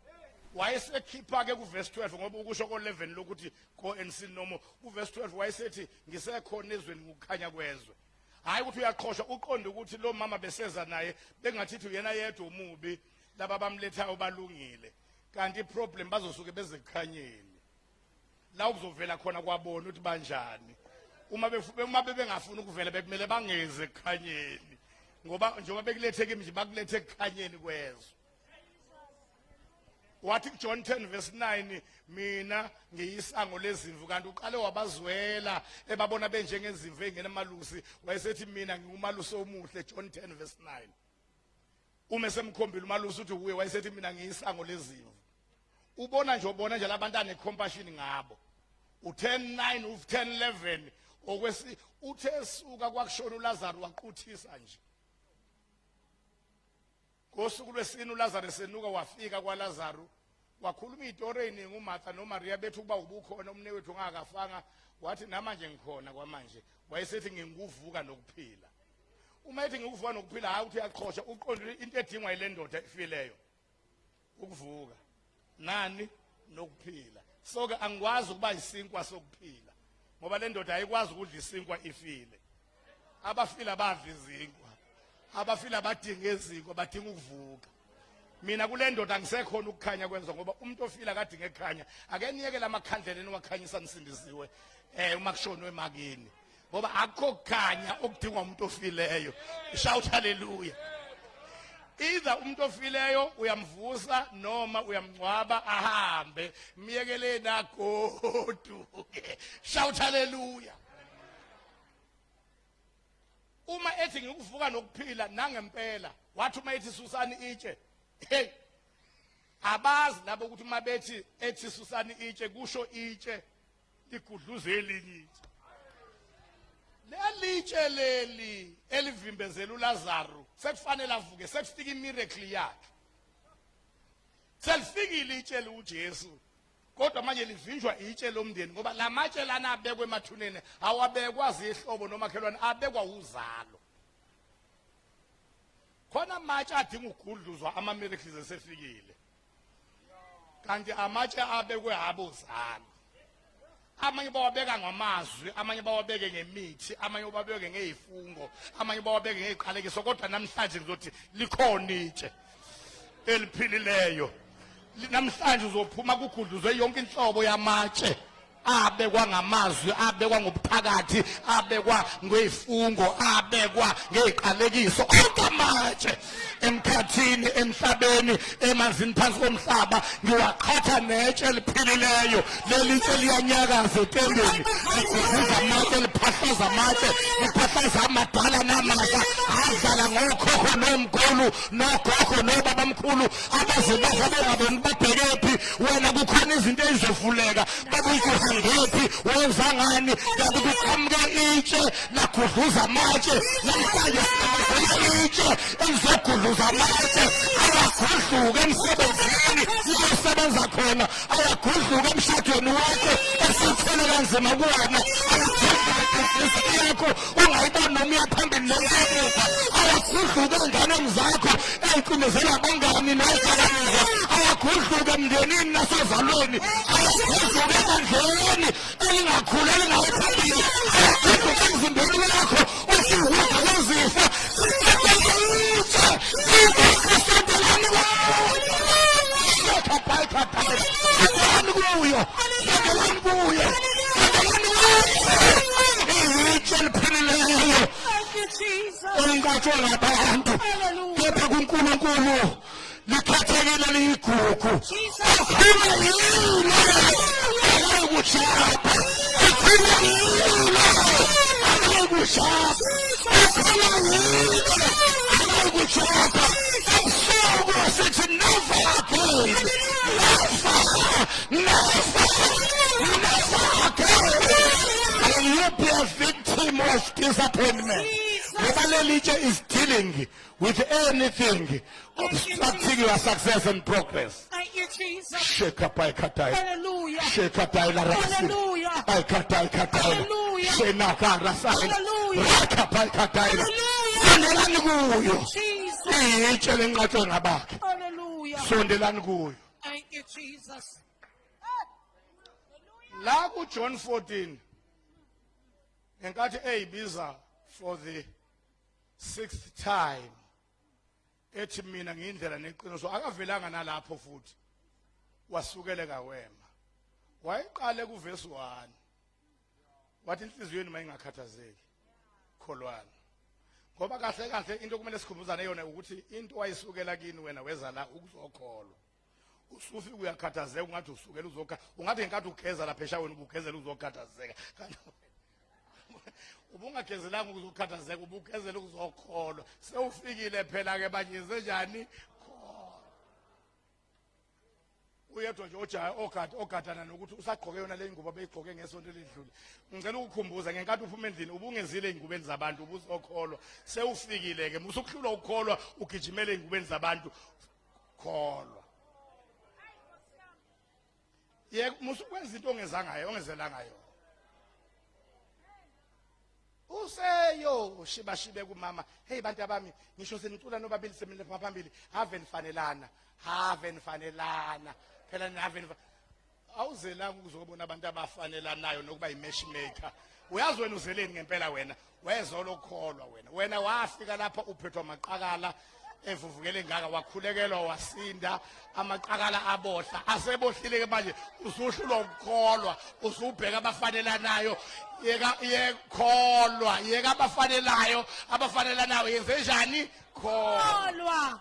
wayesekhipha ke kuverse 12 ngoba ukusho ko11 lokuthi go and sin no more. Kuverse 12 wayesethi ngisekhona ezweni ukukhanya kwezwe. Hayi ukuthi uyaqhosha uqonde ukuthi lo mama beseza naye bengathithi uyena yedwa umubi laba bamlethayo balungile. Kanti iproblem bazosuke bezekukhanyeni. La ukuzovela khona kwabona ukuthi banjani. Uma bengafuni ukuvela bekumele bangeze ekukhanyeni. Ngoba njengoba bekuletheke nje bakulethe ekukhanyeni kwezwe. Wathi John 10 verse 9 mina ngiyisango lezimvu kanti uqale wabazwela ebabona benjengezimvu engena emalusi wayesethi mina ngingumalusi omuhle John 10 verse 9 uma semkhombile umalusi uthi uwe wayesethi mina ngiyisango lezimvu ubona nje ubona nje labantwana ecompassion ngabo u10:9 u10:11 okwesi uthe suka kwakushona uLazarus waquthisa nje ngosuku lwesine uLazarus senuka wafika kwaLazarus wakhuluma izitori eziningi uMartha noMaria bethi kuba ubukhona umnewethu ongakafanga wathi namanje ngikhona kwamanje wayesethi nginguvuka nokuphila uma ethi ngikuvuka nokuphila hayi uthi uyaqhosha uqondile into edingwa yile ndoda ifileyo ukuvuka nani nokuphila so ke angikwazi ukuba isinkwa sokuphila ngoba le ndoda ayikwazi ukudla isinkwa ifile abafila badla izinkwa abafila badinga izinkwa badinga ukuvuka mina kule ndoda angisekhona ukukhanya kwenza ngoba umuntu ofila kadinga ekhanya ake niyeke lamakhandlela enwakhanyisa nisindisiwe uma kushonwe emakini ngoba akukho kukhanya okudingwa umuntu ofileyo shout hallelujah either umuntu ofileyo uyamvusa noma uyamngcwaba ahambe miyekele nagoduke shout hallelujah uma ethi ngikuvuka nokuphila nangempela wathi uma ethi susani itshe hey abazi labo ukuthi uma bethi ethi susani itshe kusho itshe ligudluze elinye lelitshe leli elivimbezela uLazarus sekufanele avuke sekufika imiracle yakhe selifikile itshe uJesu kodwa manje livinjwa itshe lomndeni ngoba lamatshe lana abekwe emathuneni awabekwa zihlobo nomakhelwane abekwa uzalo khona amatshe adinga ukugudluzwa ama-miracles esefikile kanti amatshe abekwe abozalo amanye bawabeka ngamazwi amanye bawabeke ngemithi amanye bawabeke ngezifungo amanye bawabeke ngeziqalekiso kodwa namhlanje ngizothi likhona itshe eliphilileyo namhlanje uzophuma kugudluzwe yonke inhlobo yamatshe abekwa ngamazwi abekwa ngobuphakathi abekwa ngezifungo abekwa ngeziqalekiso konke amatshe emkhathini emhlabeni emanzini phansi komhlaba ngiwaqhatha netshe eliphilileyo lelitshe liyanyakaza etendeni ligudluza amatshe liphahlaza amatshe liphahlaza amadala namasha adlala ngokhokho nomkhulu nogogo nobabamkhulu abazibaza bengaboni babhekephi wena kukhona izinto ezivuleka babuyikuhangephi wenza ngani yakuthi uqhamuke itshe lagudluza amatshe namhlanje itshe elizogudluza amatshe ayagudluka emsebenzini usebenza khona ayagudluka emshadweni wakho esithele kanzima kuwona ayagudluka yakho ungayiboni noma uyaphambili noma ayagudluka enganeni zakho ey'cindezela abangani nezidakamizwa ayagudluka emndenini nasezalweni ayagudluka emandleni elingakhulu elingayiphambili ayagudluka emzimbeni wakho usihuda kwezifo Engatshola abantu kepha kuNkulunkulu likhathekile liyigugu akhona yini ayikushapa akhona yini ayikushapa akhona yini ayikushapa so sithi never again never again and you be a victim of disappointment. Lebalelitshe is dealing with anything obstructing your success and progress. Thank you, Jesus. Shake up, I cut out. Hallelujah. Shake up, I Hallelujah. I cut out. Hallelujah. Shenaka Rasai. Hallelujah. Rakapa Katai. Hallelujah. Jesus. Itshe lengatsho ngabakhe. Hallelujah. Sondelani kuyo. Thank you, Jesus. La ku John 14 ngenkathi eyibiza for the 6th time ethi mina ngiyindlela neqiniso akavelanga nalapho futhi wasukele kawema wayeqale ku verse 1 wathi inhliziyweni mayingakhathazeki kholwana ngoba kahle kahle into kumele sikhumbuzane yona ukuthi into wayisukela kini wena weza la ukuzokholwa usufika uyakhathazeka ungathi usukela uzokha ungathi ngenkathi ugeza lapha eshaweni ubugezela uzokhathazeka kanti ubungagezelanga ukuzokhathazeka ubugezela ukuzokholwa sewufikile phela ke manje njani uyedwa nje ojaha ogadana nokuthi usagqoke yona le ngubo beyigqoke ngesonto ledlule ngicela ukukhumbuza ngenkathi uphuma endlini ubungezile ingubeni zabantu ubuzokholwa sewufikile ke musukuhlula ukukholwa ugijimele ingubeni zabantu kholwa musukwenza into ongezelanga yona useyo shibashibe kumama hey bantu abami ngisho senicula nobabili semile phambili have nifanelana phela have awuzelanga ukuzobona abantu abafanelanayo nokuba imatchmaker uyazi wena uzeleni ngempela wena wezolo ukholwa wena wafika lapha uphethwa amaqakala evuvukele ngaka wakhulekelwa wasinda amaqakala abohla asebohlile ke manje usuhlulwa ukukholwa usubheka abafanelanayo yekholwa yeka abafanelanayo yenze njani kholwa.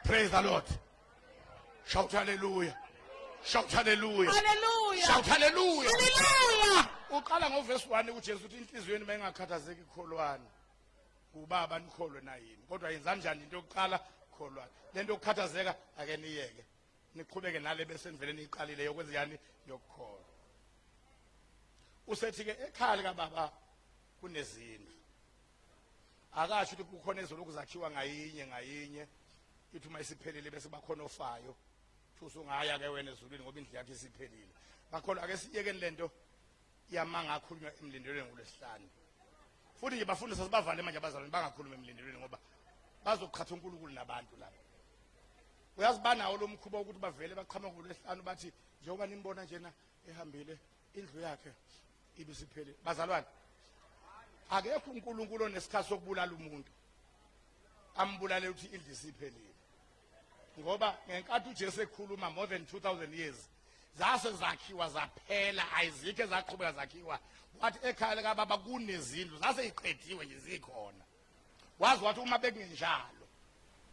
Praise the Lord. Shout hallelujah. Shout hallelujah. Hallelujah. Shout hallelujah. Hallelujah. Uqala ngoverse 1 uJesu uthi inhliziyweni mayingakhathazeki ikholwane ubaba nikholwe na yini kodwa yenza njani into yokuqala kholwane lento yokukhathazeka ake niyeke niqhubeke nale bese nivele niyiqalile yokwenza yani yokukholwa usethi ke ekhaya lika baba kunezindlu akasho ukuthi kukhona ezolo kuzakhiwa ngayinye ithi uma isiphelile bese bakhona ofayo futhi ungaya ke wena ezulwini ngoba indlu yakhe isiphelile bakholwa ake siyekeni lento yamanga akhulunywa emlindelweni ngolesihlanu futhi nje bafundisa sibavale manje abazalwane bangakhuluma emlindelweni ngoba bazokhatha uNkulunkulu nabantu lapha uyazibanawo lo mkhuba ukuthi bavele baqhama ngolesihlanu bathi njengoba nimbona njena ehambile indlu yakhe ibisiphelile bazalwane akekho uNkulunkulu onesikhathi sokubulala umuntu ambulale uthi indlu isiphelile ngoba ngenkathi uJesu ekhuluma more than 2000 years zase zakhiwa zaphela ayizikho ezaqhubeka zakhiwa wathi ekhaya lika baba kunezindlu zase iqediwe nje zikhona wazi wathi uma bekungenjalo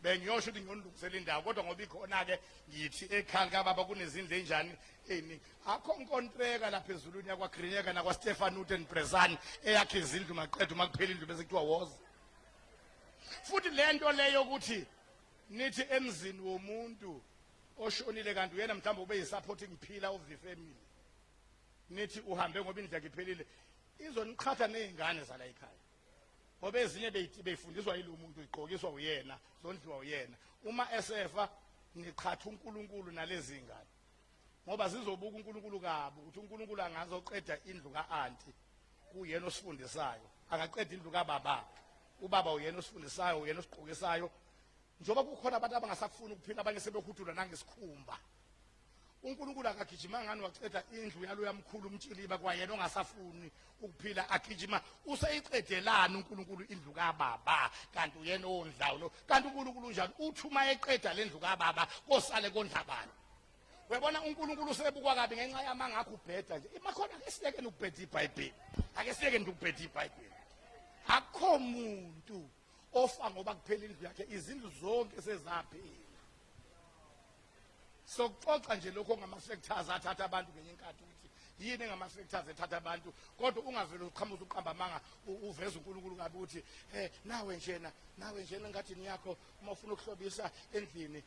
bengiyosho ukuthi ngiyondukisela indawo kodwa ngoba ikhona ke ngithi ekhaya lika baba kunezindlu enjani eningi akho inkontreka lapha ezulwini yakwa Greenyeka nakwa Stefan Newton Brezani eyakhe izindlu maqedwe makuphela indlu bese kuthiwa woza futhi lento leyo ukuthi nithi emzini womuntu oshonile kanti uyena mhlawumbe ube yisupporting pillar of the family nithi uhambe ngoba indlu yakhe iphelile izoniqhatha nezingane zala ekhaya ngoba ezinye beyifundiswa yilo muntu igqokiswa uyena zondliwa uyena uma esefa niqhatha uNkulunkulu nalezi zingane ngoba zizobuka uNkulunkulu kabo ukuthi uNkulunkulu angazoqeda indlu kaanti kuyena osifundisayo akaqeda indlu kababa ubaba uyena osifundisayo uyena osigqokisayo njoba kukhona abantu abangasafuni ukuphila abanye sebehudula nangesikhumba uNkulunkulu akagijima ngani waqeda indlu yalo yamkhulu umtshiliba kwayena ongasafuni ukuphila agijima useyiqedelana uNkulunkulu indlu kababa kanti uyena ondlawo kanti uNkulunkulu njani uthuma eqeda lendlu kababa kosale kondlabani webona uNkulunkulu usebukwa kabi ngenxa yamanga akho ubheda nje imakhona ake siyeke ukubheda iBhayibheli ake siyeke ukubheda iBhayibheli akho muntu ofa ngoba kuphela indlu yakhe izindlu zonke sezaphela sokuxoxa nje lokho ngama-factors athatha abantu ngenye inkathi ukuthi yini ngama-factors ethatha abantu kodwa ungavele uqhamuza uqamba amanga uveza uNkulunkulu kabi ukuthi nawe njena ngathi niyakho uma ufuna ukuhlobisa endlini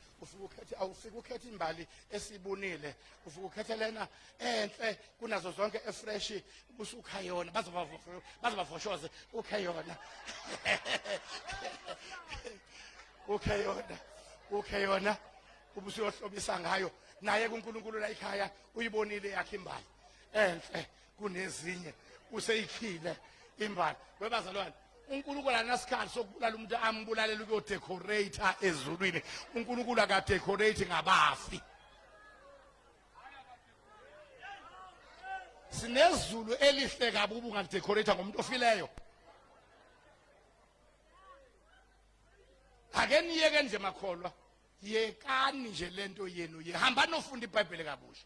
awufika ukhetha imbali esibunile ufika ukhetha lena enhle kunazo zonke efresh ubusukha yona bazobavoshoze ukhe yona ukhe yona ubusuyohlobisa ngayo naye kuNkulunkulu la ekhaya uyibonile yakhe imbali enhle kunezinye useyikhile imbali webazalwane uNkulunkulu anasikhathi sokubulala umuntu ambulalela ukuyodecorate ezulwini. uNkulunkulu akadecorate ngabafi. Sinezulu elihle kabi ungadecorate ngomuntu ofileyo. Ake niyeke nje makholwa, yekani nje lento yenu hamba nofunda iBhayibheli kabusha.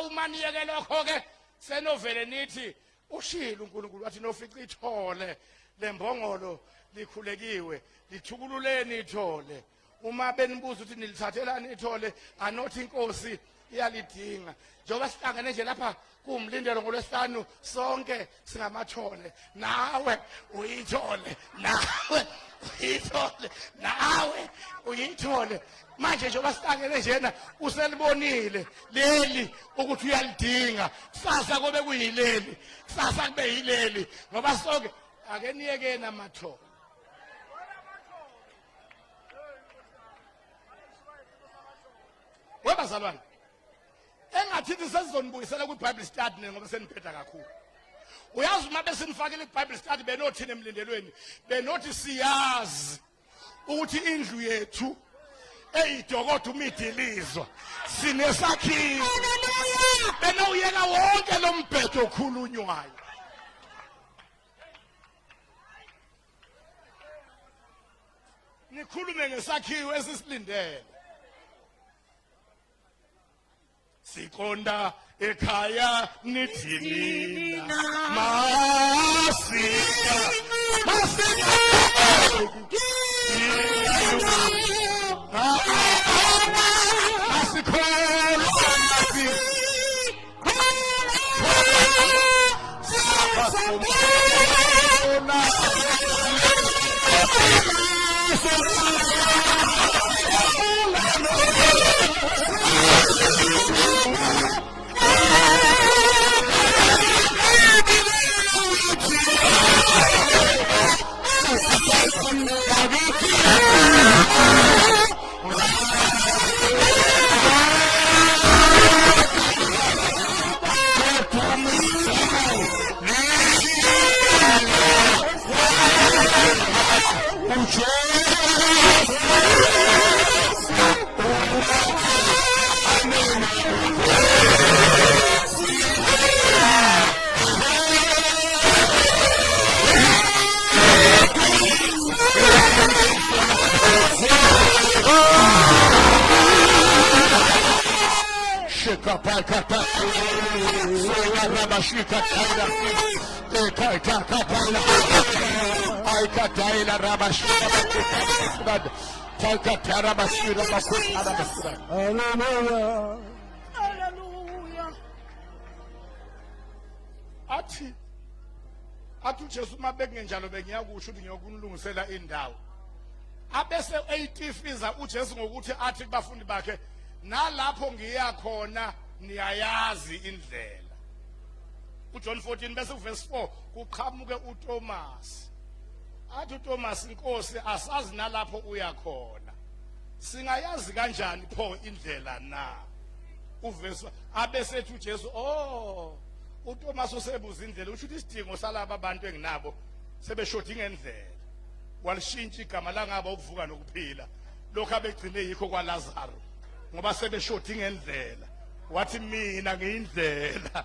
Uma niyeke lokho ke senovele nithi ushilo uNkulunkulu wathi nofica ithole lembongolo likhulekiwe lithukululeni ithole. Uma benibuza ukuthi nilithathelani ithole anothi inkosi iyalidinga. Njengoba sihlangene nje lapha kumlindelo ngolwesihlanu sonke singamathole, nawe uyithole, nawe uyithole, nawe uyithole. Manje njengoba sihlangene njena uselibonile leli ukuthi uyalidinga. Kusasa kobe kuyileli, kusasa kube yileli, ngoba sonke ake niyekena amathole. Webazalwane, engathithi sesizonibuyisela kwiBible study ngoba seniphetha kakhulu. Uyazi uma besinifakile iBible study benothini emlindelweni, benothi siyazi ukuthi indlu yethu eyidokodo umidilizwa sinesakhiwo. Benowuyeka wonke lo mbhedo okhulunywayo. Nikhulume ngesakhiwo esisilindele. Sikonda ekhaya nithini masika Hallelujah. Hallelujah. Athi Jesu mabeke njalo bengiyakusho ukuthi ngiyokunilungisela indawo. Abese 80 fiza uJesu ngokuthi athi kubafundi bakhe, nalapho ngiya khona niyayazi indlela. uJohn 14 bese verse 4 kuqhamuke uThomas. Athi uThomas, Inkosi, asazi nalapho uya khona. Singayazi kanjani pho indlela na? Uverse abese ethi uJesu, uThomas usebuza indlela, usho ukuthi isidingo salabo abantu enginabo sebeshodi ngendlela. Walishintsha igama langabo ukuvuka nokuphila. Lokho abegcine yikho kwaLazaro. Ngoba sebeshodi ngendlela. Wathi mina ngiyindlela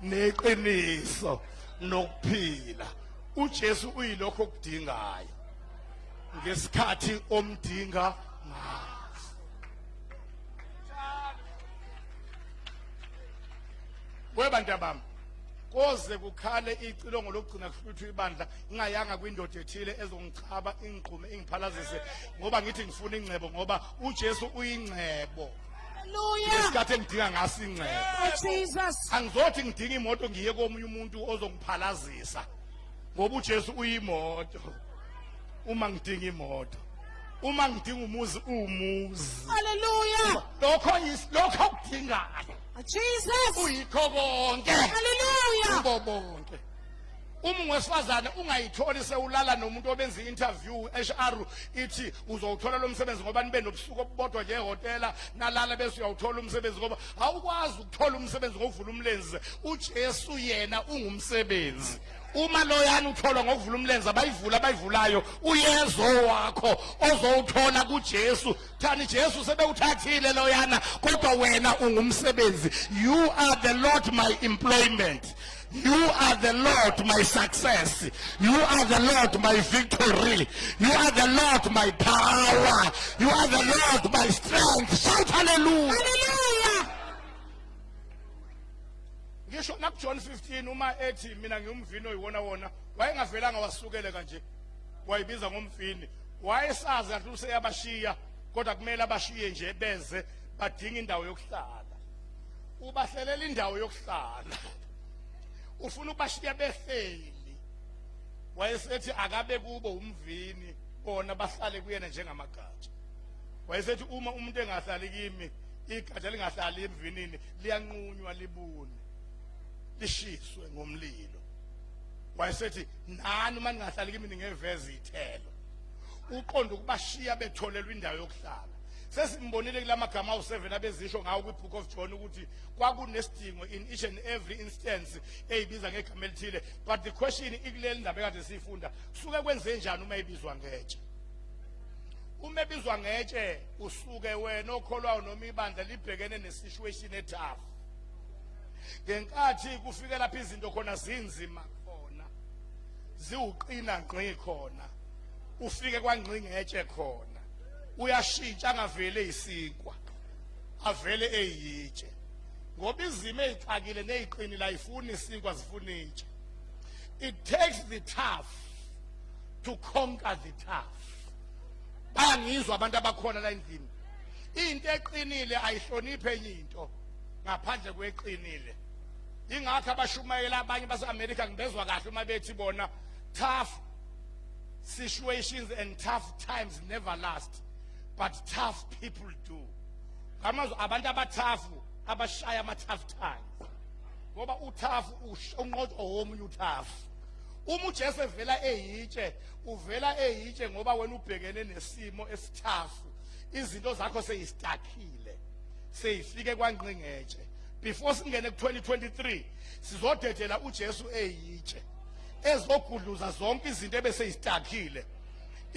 neqiniso nokuphila. uJesu uyilokho okudingayo ngesikhathi omdinga ngaso. Webantu bami, koze kukhale icilongo lokugcina kuhluthu ibandla ngingayanga kwindoda ethile ezongichaba ingqume ingiphalazise ngoba ngithi ngifuna ingcebo, ngoba uJesu uyingcebo. Isikhathi engidinga ngaso ingcebo. Jesus. Angizothi ngidinga imoto ngiye komunye umuntu ozongiphalazisa, ngoba uJesu uyimoto. Uma ngidinga imoto, uma ngidinga umuzi umuzi. Hallelujah. Lokho okudingayo Jesus. uyikho konke. Hallelujah. Bonke Wesifazana ungayitholi sewulala nomuntu obenza i-interview HR ithi uzowuthola lo msebenzi ngoba nibe nobusuku obubodwa nje ehotela nalala bese uyawuthola umsebenzi ngoba awukwazi ukuthola umsebenzi ngokuvula umlenze. uJesu yena ungumsebenzi. Uma loyana uthola ngokuvula umlenze abayivulayo uyezo wakho ozowuthola kuJesu. Thani Jesu sebewuthathile loyana kodwa wena ungumsebenzi. You are the Lord my employment. You are the Lord my success. You are the Lord my victory. You are the Lord my power. You are the Lord my strength. Shout hallelujah. Hallelujah. Ngisho na John 15 uma ethi mina ngiyumvini oyiwona wayengavelanga wasukele kanje. Wayibiza ngomvini. Wayesazi ukuthi useyabashiya kodwa kumele abashiye nje beze badinga indawo yokuhlala. Ubahlelela indawo yokuhlala. Ufuna ubashiya befeli. Wayesethi akabe kubo umvini bona bahlale kuyena njengamagatsha. Wayesethi uma umuntu engahlali kimi igatsha lingahlali emvinini liyanqunywa libune lishiswe ngomlilo. Wayesethi nani uma ningahlali kimi ningeveza ithelo. Uqondo ukubashiya betholelwa indawo yokuhlala. Sesimbonile kulamagama awu7 abezisho ngawo kwiBook of John ukuthi kwakunesidingo in each and every instance eyibiza ngegama elithile. But the question ikuleli ndaba ekade sifunda suke kwenze njani uma ebizwa ngetshe. Uma ebizwa ngetshe usuke wena okholwayo noma ibandla libhekene nesituation etough. Ngenkathi kufike lapha izinto khona zinzima khona ziwuqina ngqi khona ufike kwangqi ngetshe khona. Uyashintsha angavele isinkwa avele eyitshe ngoba izimo ezixakile neziqinile ayifuni isinkwa zifuna itshe. It takes the tough to conquer the tough. Bayangizwa abantu abakhona la endlini. Into eqinile ayihloniphe enye into ngaphandle kweqinile. Ingakho abashumayela abanye base-America ngibezwa kahle uma bethi bona tough situations and tough times never last. But tough people do. Kamazwi abantu abathafu abashaya ama-tough times. Ngoba uthafu unqotsho womunye uthafu. Uma uJesu evela eyitshe uvela eyitshe ngoba wena ubhekene nesimo esithafu. Izinto zakho seyistakile. Seyifike kwangqingetshe. Before singene ku-2023 sizodedela uJesu eyitshe. Ezogudluza zonke izinto ebeseyistakile.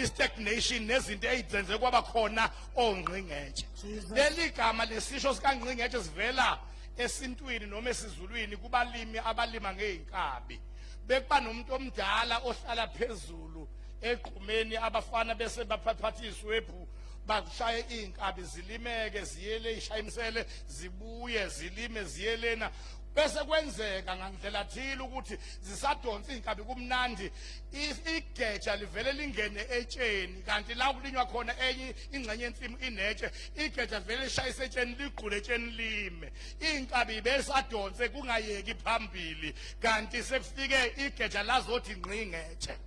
Stagnation nezinto ezizenze kwaba khona ongqingetshe. Leli gama lesisho sikangqingetshe sivela esintwini noma esizulwini kubalimi abalima ngeinkabi. Bekuba nomuntu omdala ohlala phezulu eqhumeni abafana bese baphathiswe ephu bashaye inkabi zilimeke ziyele ishayimisele zibuye zilime ziyelena. Bese kwenzeka ngandlela thile ukuthi zisadonsa inkabi kumnandi igeja livele lingene etsheni kanti la kulinywa khona enye ingxenye yensimu inetshe igeja vele lishayise etsheni ligqule etsheni lime inkabi besadonse kungayeki phambili kanti sekufike igeja lazothi ngqingetshe.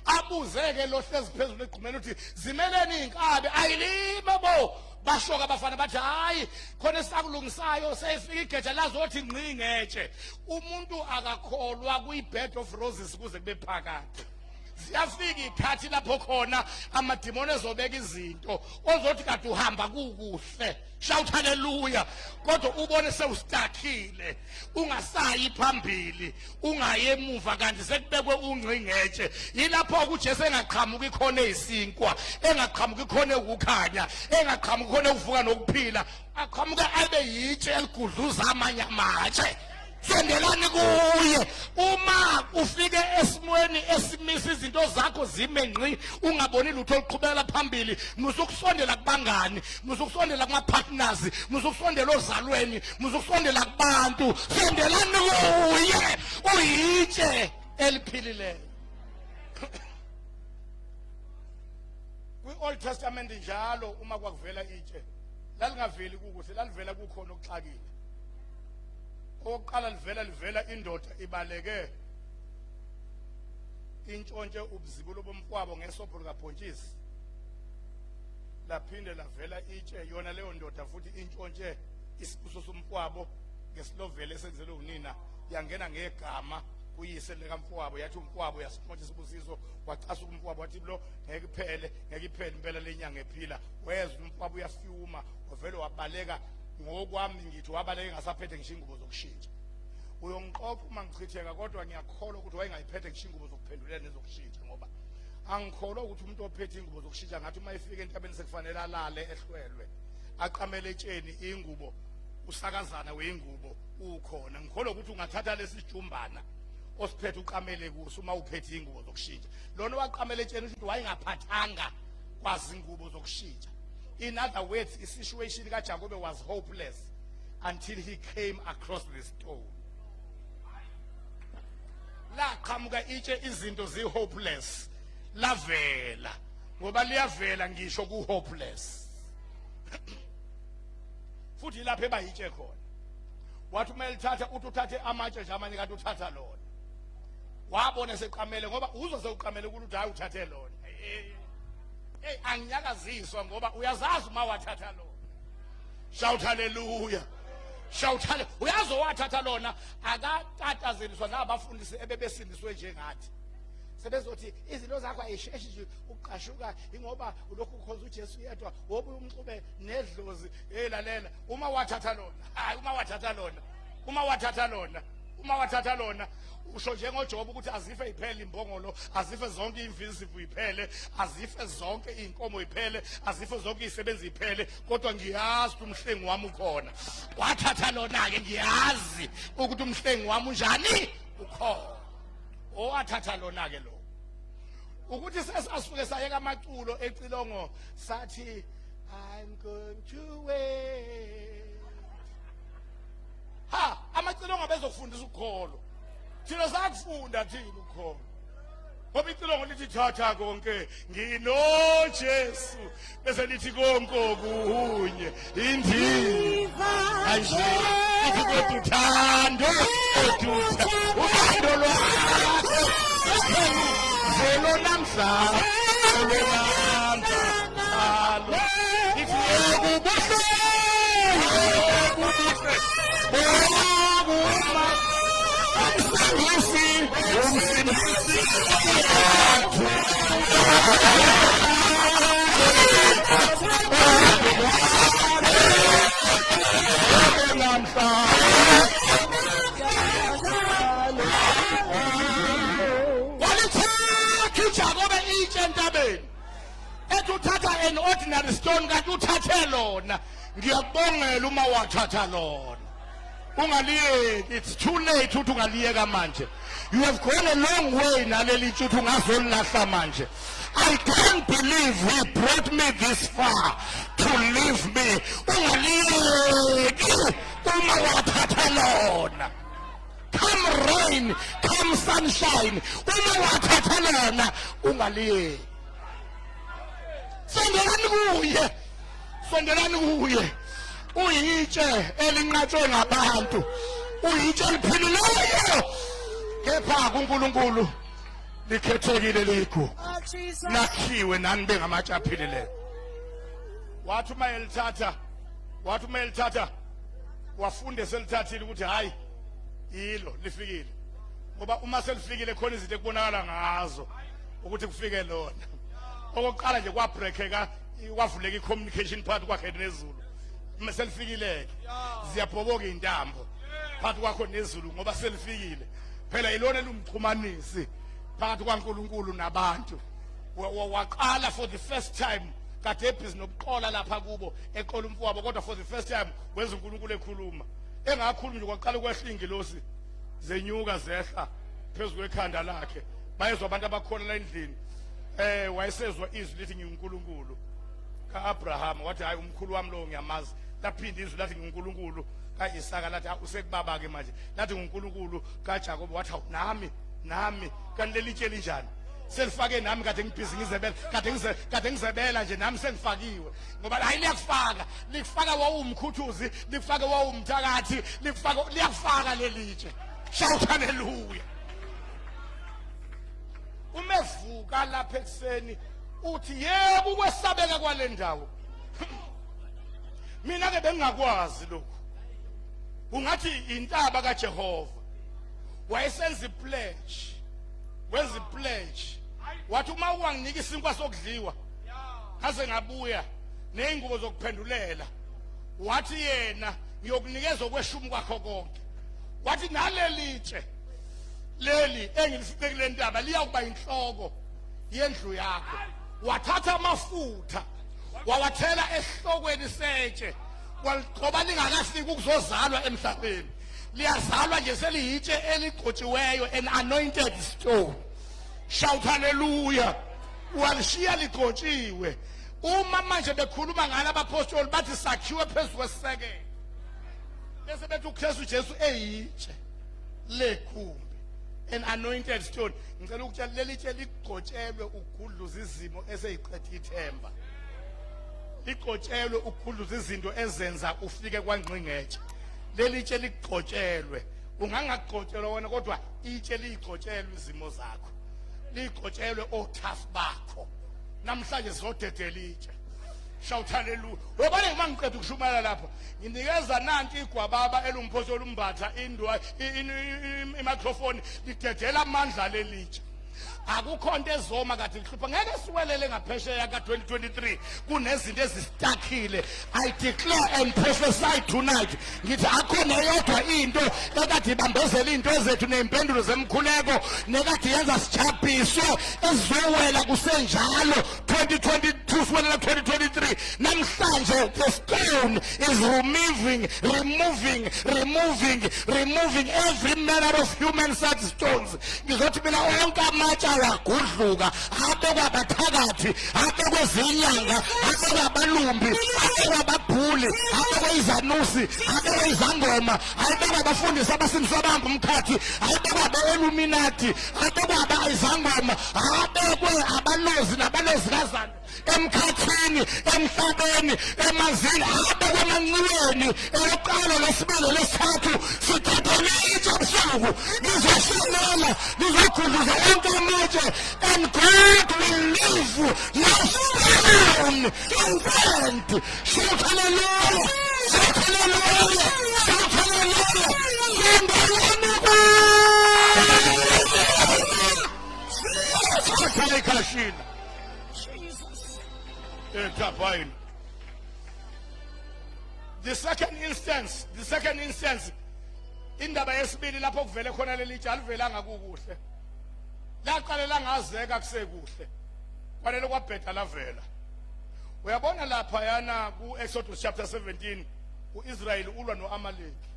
Abuzeke lo hlezi phezulu egqumeni uthi zimeleni inkabi ayilime bo. Bashoka abafana bathi hayi khona esikulungisayo seyifika igeja lazothi ngqingetshe. Umuntu akakholwa kwi-bed of roses kuze kube phakathi. Ziyafika ikhathi lapho khona amadimoni ezobeka izinto ozothi kade uhamba kukuhle. Shout hallelujah. Kodwa ubone sewustakile ungasayi phambili ungaye emuva kanti sekubekwe ungqingetshe. Yilapho uJesu engaqhamuki khona ezisinkwa engaqhamuki khona ukukhanya engaqhamuki khona ukuvuka nokuphila aqhamuka abe yitshe eligudluza amanye amatshe. Sondelani kuye uma ufike esimweni esimisa izinto zakho zime ngqi ungaboni lutho oluqhubela phambili musukusondela kubangani musukusondela kuma partners musukusondela ozalweni musukusondela kubantu sondelani kuye uyitshe eliphilileyo. Kwi-Old Testament njalo uma kwakuvela itshe lalingaveli kukuhle lalivela kukhona okuxakile. Oqala livela indoda ibaleke intshontshe ubuzibulo bomkwabo ngesobho likabhontshisi. Laphinde lavela itshe yona leyo ndoda futhi intshontshe isibuso somkwabo ngesilovele esenzele unina yangena ngegama uyise lekamfowabo yathi umfowabo yasiqothi sibusiso wacasa umfowabo wathi lo ngeke iphele impela lenyanga ephila wezwe umfowabo uyafyuma ovele wabaleka ngokwami ngithi wabaleke ngasaphethe ngisho ingubo zokushintsha uyongixoxa uma ngichitheka kodwa ngiyakholwa ukuthi wayengayiphethe ngisho ingubo zokuphendulela nezokushintsha ngoba angikholwa ukuthi umuntu ophethe ingubo zokushintsha ngathi uma efika entabeni sekufanele alale ehlwelwe aqamele etsheni ingubo usakazana weingubo ukhona ngikholwa ukuthi ungathatha lesijumbana osiphethe uqamele kuso uma uphethe ingubo zokushintsha lona waqamele etsheni ukuthi wayengaphathanga kwazi ingubo zokushintsha. In other words, the situation kaJakobe was hopeless until he came across the stone. La qamuka itshe izinto zi hopeless lavela ngoba liyavela ngisho ku hopeless futhi lapha ebayitshe khona wathi uma elithatha uthi uthathe amatshe nje amanye kanti uthatha lona wabona seqamele ngoba uzo sewuqamele ukuthi hayi uthathe lona angiyakaziswa ngoba uyazazi uma wathatha lona. Shout hallelujah. Shout hallelujah. Uyazo wathatha lona akatatazeliswa nabafundisi ebebesindiswe njengathi sebezothi izinto zakho ayisheshi nje uqashuka ingoba ulokhu ukhonza uJesu yedwa wobe umxube nedlozi elalela uma wathatha lona hayi uma wathatha lona usho njengoJobe ukuthi azife iphele imbongolo azife zonke imvisivu iphele azife zonke inkomo iphele azife zonke izisebenzi iphele kodwa ngiyazi ukuthi umhlengi wami ukhona wathatha lona ke ngiyazi ukuthi umhlengi wami unjani ukhona owathatha lona ke lo ukuthi sesasuke sayeka amaculo ecilongo sathi I'm going to wait amacilongo bezofundisa ukukholo thina sakufunda thina ukukholo ngoba icilongo lithi thatha konke nginoJesu bese lithi konke okunye indiva kanje ithi koduthando uthando lwakho zelo namhlanje ithi ukubuhle uthatha an ordinary stone kanti uthathe lona ngiyakubongela uma wathatha lona ungaliyeki it's too late ukuthi ungaliyeka manje you have gone a long way naleli tshuthi ungazolilahla manje I can't believe he brought me this far to leave me ungaliyeki uma wathatha lona come rain come sunshine uma wathatha lona ungaliyeki sondelani kuye uyitshe elinqatshwe ngabantu uyitshe eliphilileyo kepha kuNkulunkulu likhethekile likho nakhiwe nani bengamatshe aphilileyo wathi uma elithatha wafunde selithathile ukuthi hayi yilo lifikile ngoba uma selifikile khona izinto ekubonakala ngazo ukuthi kufike lona okokuqala nje kwabreakeka kwavuleka icommunication phakathi kwakhe nezulu selifikile ziyabhoboka intambo phakathi kwakho nezulu ngoba selifikile phela ilona lumxhumanisi phakathi kwaNkulunkulu nabantu waqala for the first time kade ebhizi nokuqola lapha kubo eqola umfowabo kodwa for the first time wenza uNkulunkulu ekhuluma engakhulumi nje kwaqala ukwehla ingelosi zenyuka zehla phezulu kwekhanda lakhe bayezwa abantu abakhona la endlini wayesezwa izwi lithi ngiuNkulunkulu kaAbraham wathi hayi umkhulu wami lo ngiyamazi laphinda izwi lathi ngiuNkulunkulu kaIsaka lathi usekubaba ke manje lathi ngiuNkulunkulu kaJakobe wathi nami kanti lelitsheli njani selifake nami kade ngibhizi ngizebela kade ngizebela nje nami sengifakiwe ngoba hayi likufaka wawumkhuthuzi likufaka wawumthakathi liyafaka lelitshe shout hallelujah. Umevuka lapha ekseni uthi yebo ukwesabeka kwale ndawo mina ke bengakwazi lokho ungathi intaba kaJehova wayesenza pledge, wenza pledge wathi uma unganginika isinkwa sokudliwa ngaze ngabuya nezingubo zokuphendulela, wathi yena ngiyokunikeza okweshumi kwakho konke, wathi nalelitshe leli engilifice kule ndaba liyakuba inhloko yendlu yakho. Wathatha amafutha wawathela esihlokweni setshe, ngoba lingakafiki ukuzozalwa emhlabeni, liyazalwa nje seliyitshe eligcotshiweyo, an anointed stone. Shout hallelujah. Walishiya ligcotshiwe. Uma manje bekhuluma ngala abapostoli bathi sakhiwe phezu kwesisekelo, bese bethi uKristu Jesu eyitshe lekhumbi, an anointed stone. Ngicela ukutshela leli tshe ligcotshelwe ukugudluza izimo eseyiqedile ithemba, ligcotshelwe ukugudluza izinto ezenza ufike kwangqingetshe. Leli tshe ligcotshelwe, ungangagcotshelwa wena kodwa itshe ligcotshelwe izimo zakho, ligcotshelwe othafu bakho. Namhlanje zodedela itshe. Shout hallelujah. Wobani mangiqeda ukushumayela lapha, nginikeza nanti igwababa elumphoso lumbatha indwa imicrophone lidedela amandla lelitshe. Akukho into ezoma kade lihlupha, ngeke siwelele ngaphesheya ka-2023 kunezinto ezistakile. I declare and prophesy tonight, ngithi akhona yodwa into ekade ibambezela into ezethu ney'mpendulo zemkhuleko nekade yenza sijabhiswe ezizowela kusenjalo 2022 siwelela 2023. Namhlanje the stone is removing every manner of human sized stones. Ngizothi mina onke amatshe ayagudluka, abekwa abathakathi, abekwe zinyanga, abekwe abalumbi, abekwe ababhuli, abekwe izanusi, abekwe izangoma, abekwe abafundisi abasindiswa abahamba umkhathi, abekwe aba-Illuminati, abekwe izangoma, abekwe abalozi nabalozikazana emkhathini, emhlabeni, emanzini, abekwe emanxiweni. Eyokuqala, lesibili, lesithathu sithathele itshe busuku, lizoshonela, lizogudluza wonke amatshe, and God will leave no stone unturned. Shout hallelujah! Shout hallelujah! Shout hallelujah! The second instance, indaba yesibili lapho kuvele khona leli tshe alivelanga kukuhle, laqalela ngazeka kusekuhle, kwanele kwabheda lavela. Uyabona lapha yana ku-Exodus chapter 17, u-Israyeli ulwa no-Amaleki.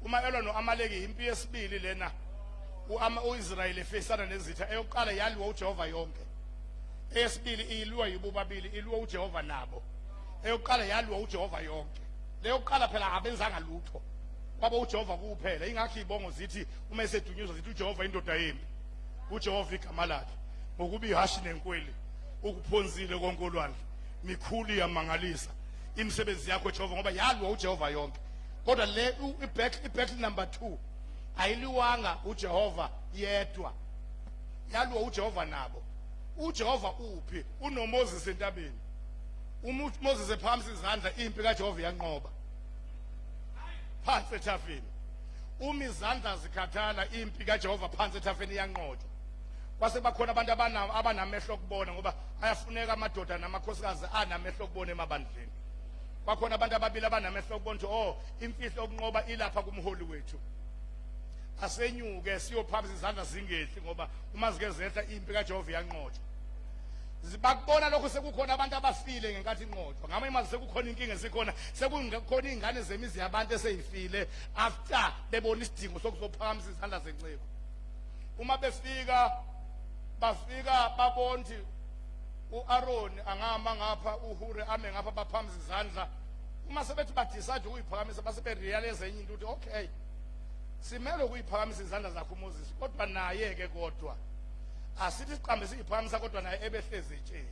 Uma elwa no-Amaleki impi yesibili lena, u-Israyeli efesana nezitha. Eyokuqala yaliwa uJehova yonke, eyesibili iyilwa yibo babili, ilwa uJehova nabo. Eyokuqala yaliwa uJehova yonke, leyokuqala phela abenzanga lutho, kwaba uJehova kuphela. Ingakho ibongo zithi uma esedunyuzwa zithi uJehova indoda yempi, uJehova igama lakhe, ngokuba ihashi nenkweli, ukuphonzile konke olwandle, mikhulu yamangalisa imisebenzi yakho Jehova, ngoba yalwa uJehova yonke. Kodwa le ibattle number 2 ayiliwanga uJehova yedwa, yalwa uJehova nabo. uJehova uphi? UnoMoses entabeni. uMoses ephakamisa izandla, impi kaJehova yanqoba phansi ethafeni. Uma izandla zikhathala, impi kaJehova phansi ethafeni yanqotshwa. Kwase bakhona abantu abanamehlo okubona, ngoba ayafuneka amadoda namakhosikazi anamehlo okubona emabandleni. Kwakhona abantu ababili abanamehlo okubona ukuthi oh, imfihlo yokunqoba ilapha kumholi wethu. Asenyuke siyophamisa izandla zingehli, ngoba uma zike zehla impi kaJehova yanqotshwa. Bakubona lokho sekukhona abantu abafile ngenkathi inqotshwa. Ngamanye amazwi sekukhona inkinga esikhona, sekukhona ingane zemizi yabantu eseyifile after bebona isidingo sokuzophakamisa izandla zencebo. Uma bafika babonthi uAaron angama ngapha, uHure ame ngapha, baphamisa izandla. Uma sebethi badecide ukuyiphakamisa, base berealize enye into ukuthi okay, simele ukuyiphakamisa izandla zakho uMoses, kodwa naye ke kodwa asithi siqambe siyiphakamisa kodwa naye ebehlezi etsheni.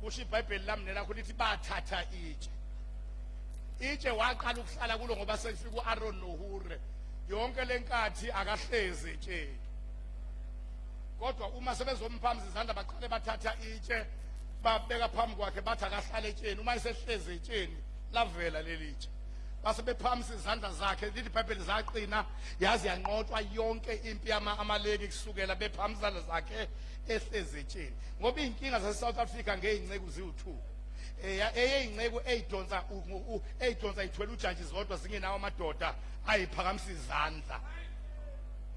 Kusho iBhayibheli lami nelakho lithi bathatha itshe waqala ukuhlala kulo, ngoba sekufika uAaron noHure, yonke lenkathi akahlezi etsheni. Kodwa uma sebezomphamisa izandla baqale bathatha itshe babeka phambi kwakhe, bathi akahlale etsheni. Uma esehlezi etsheni lavela leli tshe. base bephamisa izandla zakhe lithi iBhayibheli zaqina yazi yanqotshwa yonke impi amaleki kusukela bephamisa izandla zakhe ehlezitsheni ngoba inkinga zase-South Africa ngey'nceku ziwu-2 eyey'nceku eyidonsa ithwele ujantshi zodwa zingenawo amadoda ayiphakamisa izandla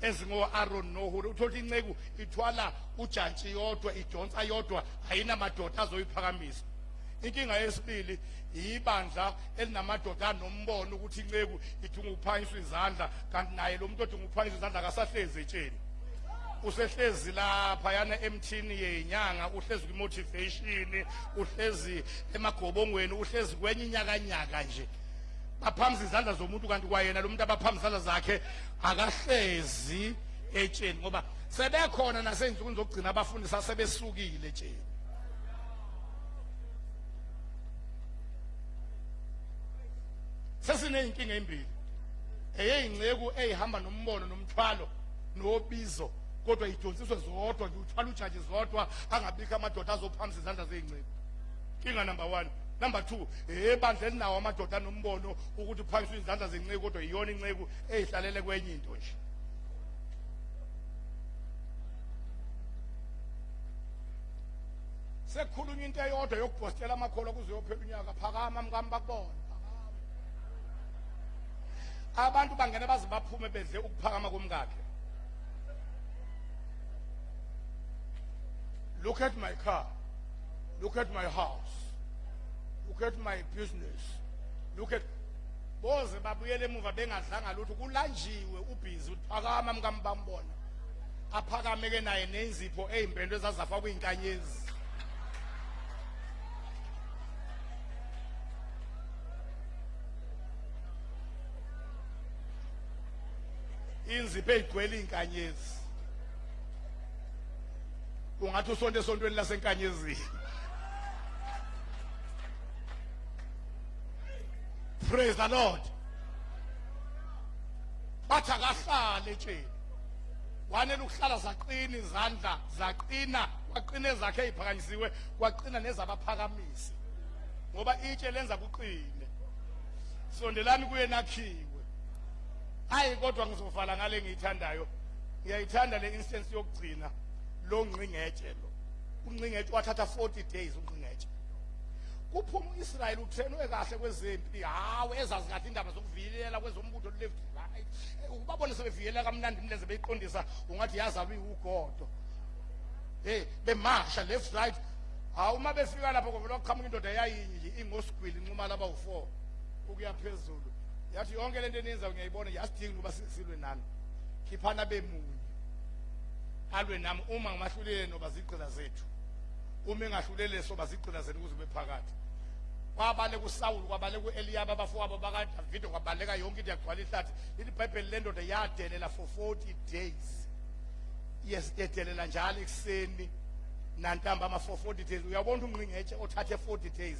ezingo-Aaron noHuri uthola ukuthi inceku ithwala ujantshi yodwa idonsa yodwa ayinamadoda azoyiphakamisa. Inkinga yesibili ibandla elinamadoda anombono ukuthi inceku idinga ukuphakamiswa izandla kanti naye lo muntu odinga ukuphakamiswa izandla akasahlezi etsheni usehlezi lapha yana emthini yenyanga uhlezi kwi-motivation uhlezi emagobongweni uhlezi kwenye inyakanyaka nje baphamisa izandla zomuntu kanti kwayena lo muntu abaphamisa izandla zakhe akahlezi etsheni ngoba sebekhona nasey'nsukwini zokugcina abafundisi asebesukile etsheni. Sesiney'nkinga embili eyey'nceku ey'hamba nombono nomthwalo nobizo kodwa idonsiswe zodwa nje uthwala ujantshi zodwa angabikho amadoda azophamisa izandla zey'nceku. Inkinga number 1. Number 2, ebandla elinawo amadoda anombono ukuthi uphakamiswe izandla zenceku kodwa iyona inceku eyihlalele kwenye into nje. Sekukhulunywa into eyodwa yokubhostela amakholwa kuze yophela unyaka phakama mkami bakubona. Abantu bangena baze baphume bedle ukuphakama komkakhe. Look at my car. Look at my house. Look at my business. Look at boze babuyele emuva bengadlanga lutho kulanjiwe ubhizi uphakama mkami bambona. Aphakame ke naye nenzipho ezimpendo ezazafa kwinkanyezi. Inzipho egcwele inkanyezi. Ungathi usonto esontweni lasenkanyezini. Praise the Lord. Bathi akahlale etsheni. Wanele ukuhlala zaqina izandla zaqina kwaqina ezakhe eziphakanyisiwe kwaqina nezabaphakamisi ngoba itshe lenza kuqine. Sondelani kuye nakhiwe. Hayi kodwa ngizovala ngale ngiyithandayo. Ngiyayithanda le instance yokugcina lo ngqingetshe lo. Ungqingetshe wathatha 40 days ungqingetshe. Kuphuma uIsrael utrenwe kahle kwezempi hawe ezazi kahle indaba zokuvilela kwezombutho left right. Ubabone sebevikela kamnandi imlenze beyiqondisa ungathi yazalwa iugodo. Bemasha left right. Hawu uma befika lapho kuvela kuqhamuka indoda yayinje ingosgwili Nxumalo abawu4 ukuya phezulu. Yathi yonke lento eninza ngiyayibona yasidinga ukuba silwe nani. Khiphana bemunye. Alwe nami uma ngimahlulele noba ziqila zethu. Uma engahlulele soba ziqila zenu kuze bephakathi. Kwabale kuSawulu kwabale kuEliyaba abafowabo bakaDavid kwabaleka yonke into yagcwala ihlathi. iBhayibheli lendoda yadelela for 40 days. Yes, yadelela njalo ekseni nantamba for 40 days. Uyabona ungqingetshe othathe 40 days.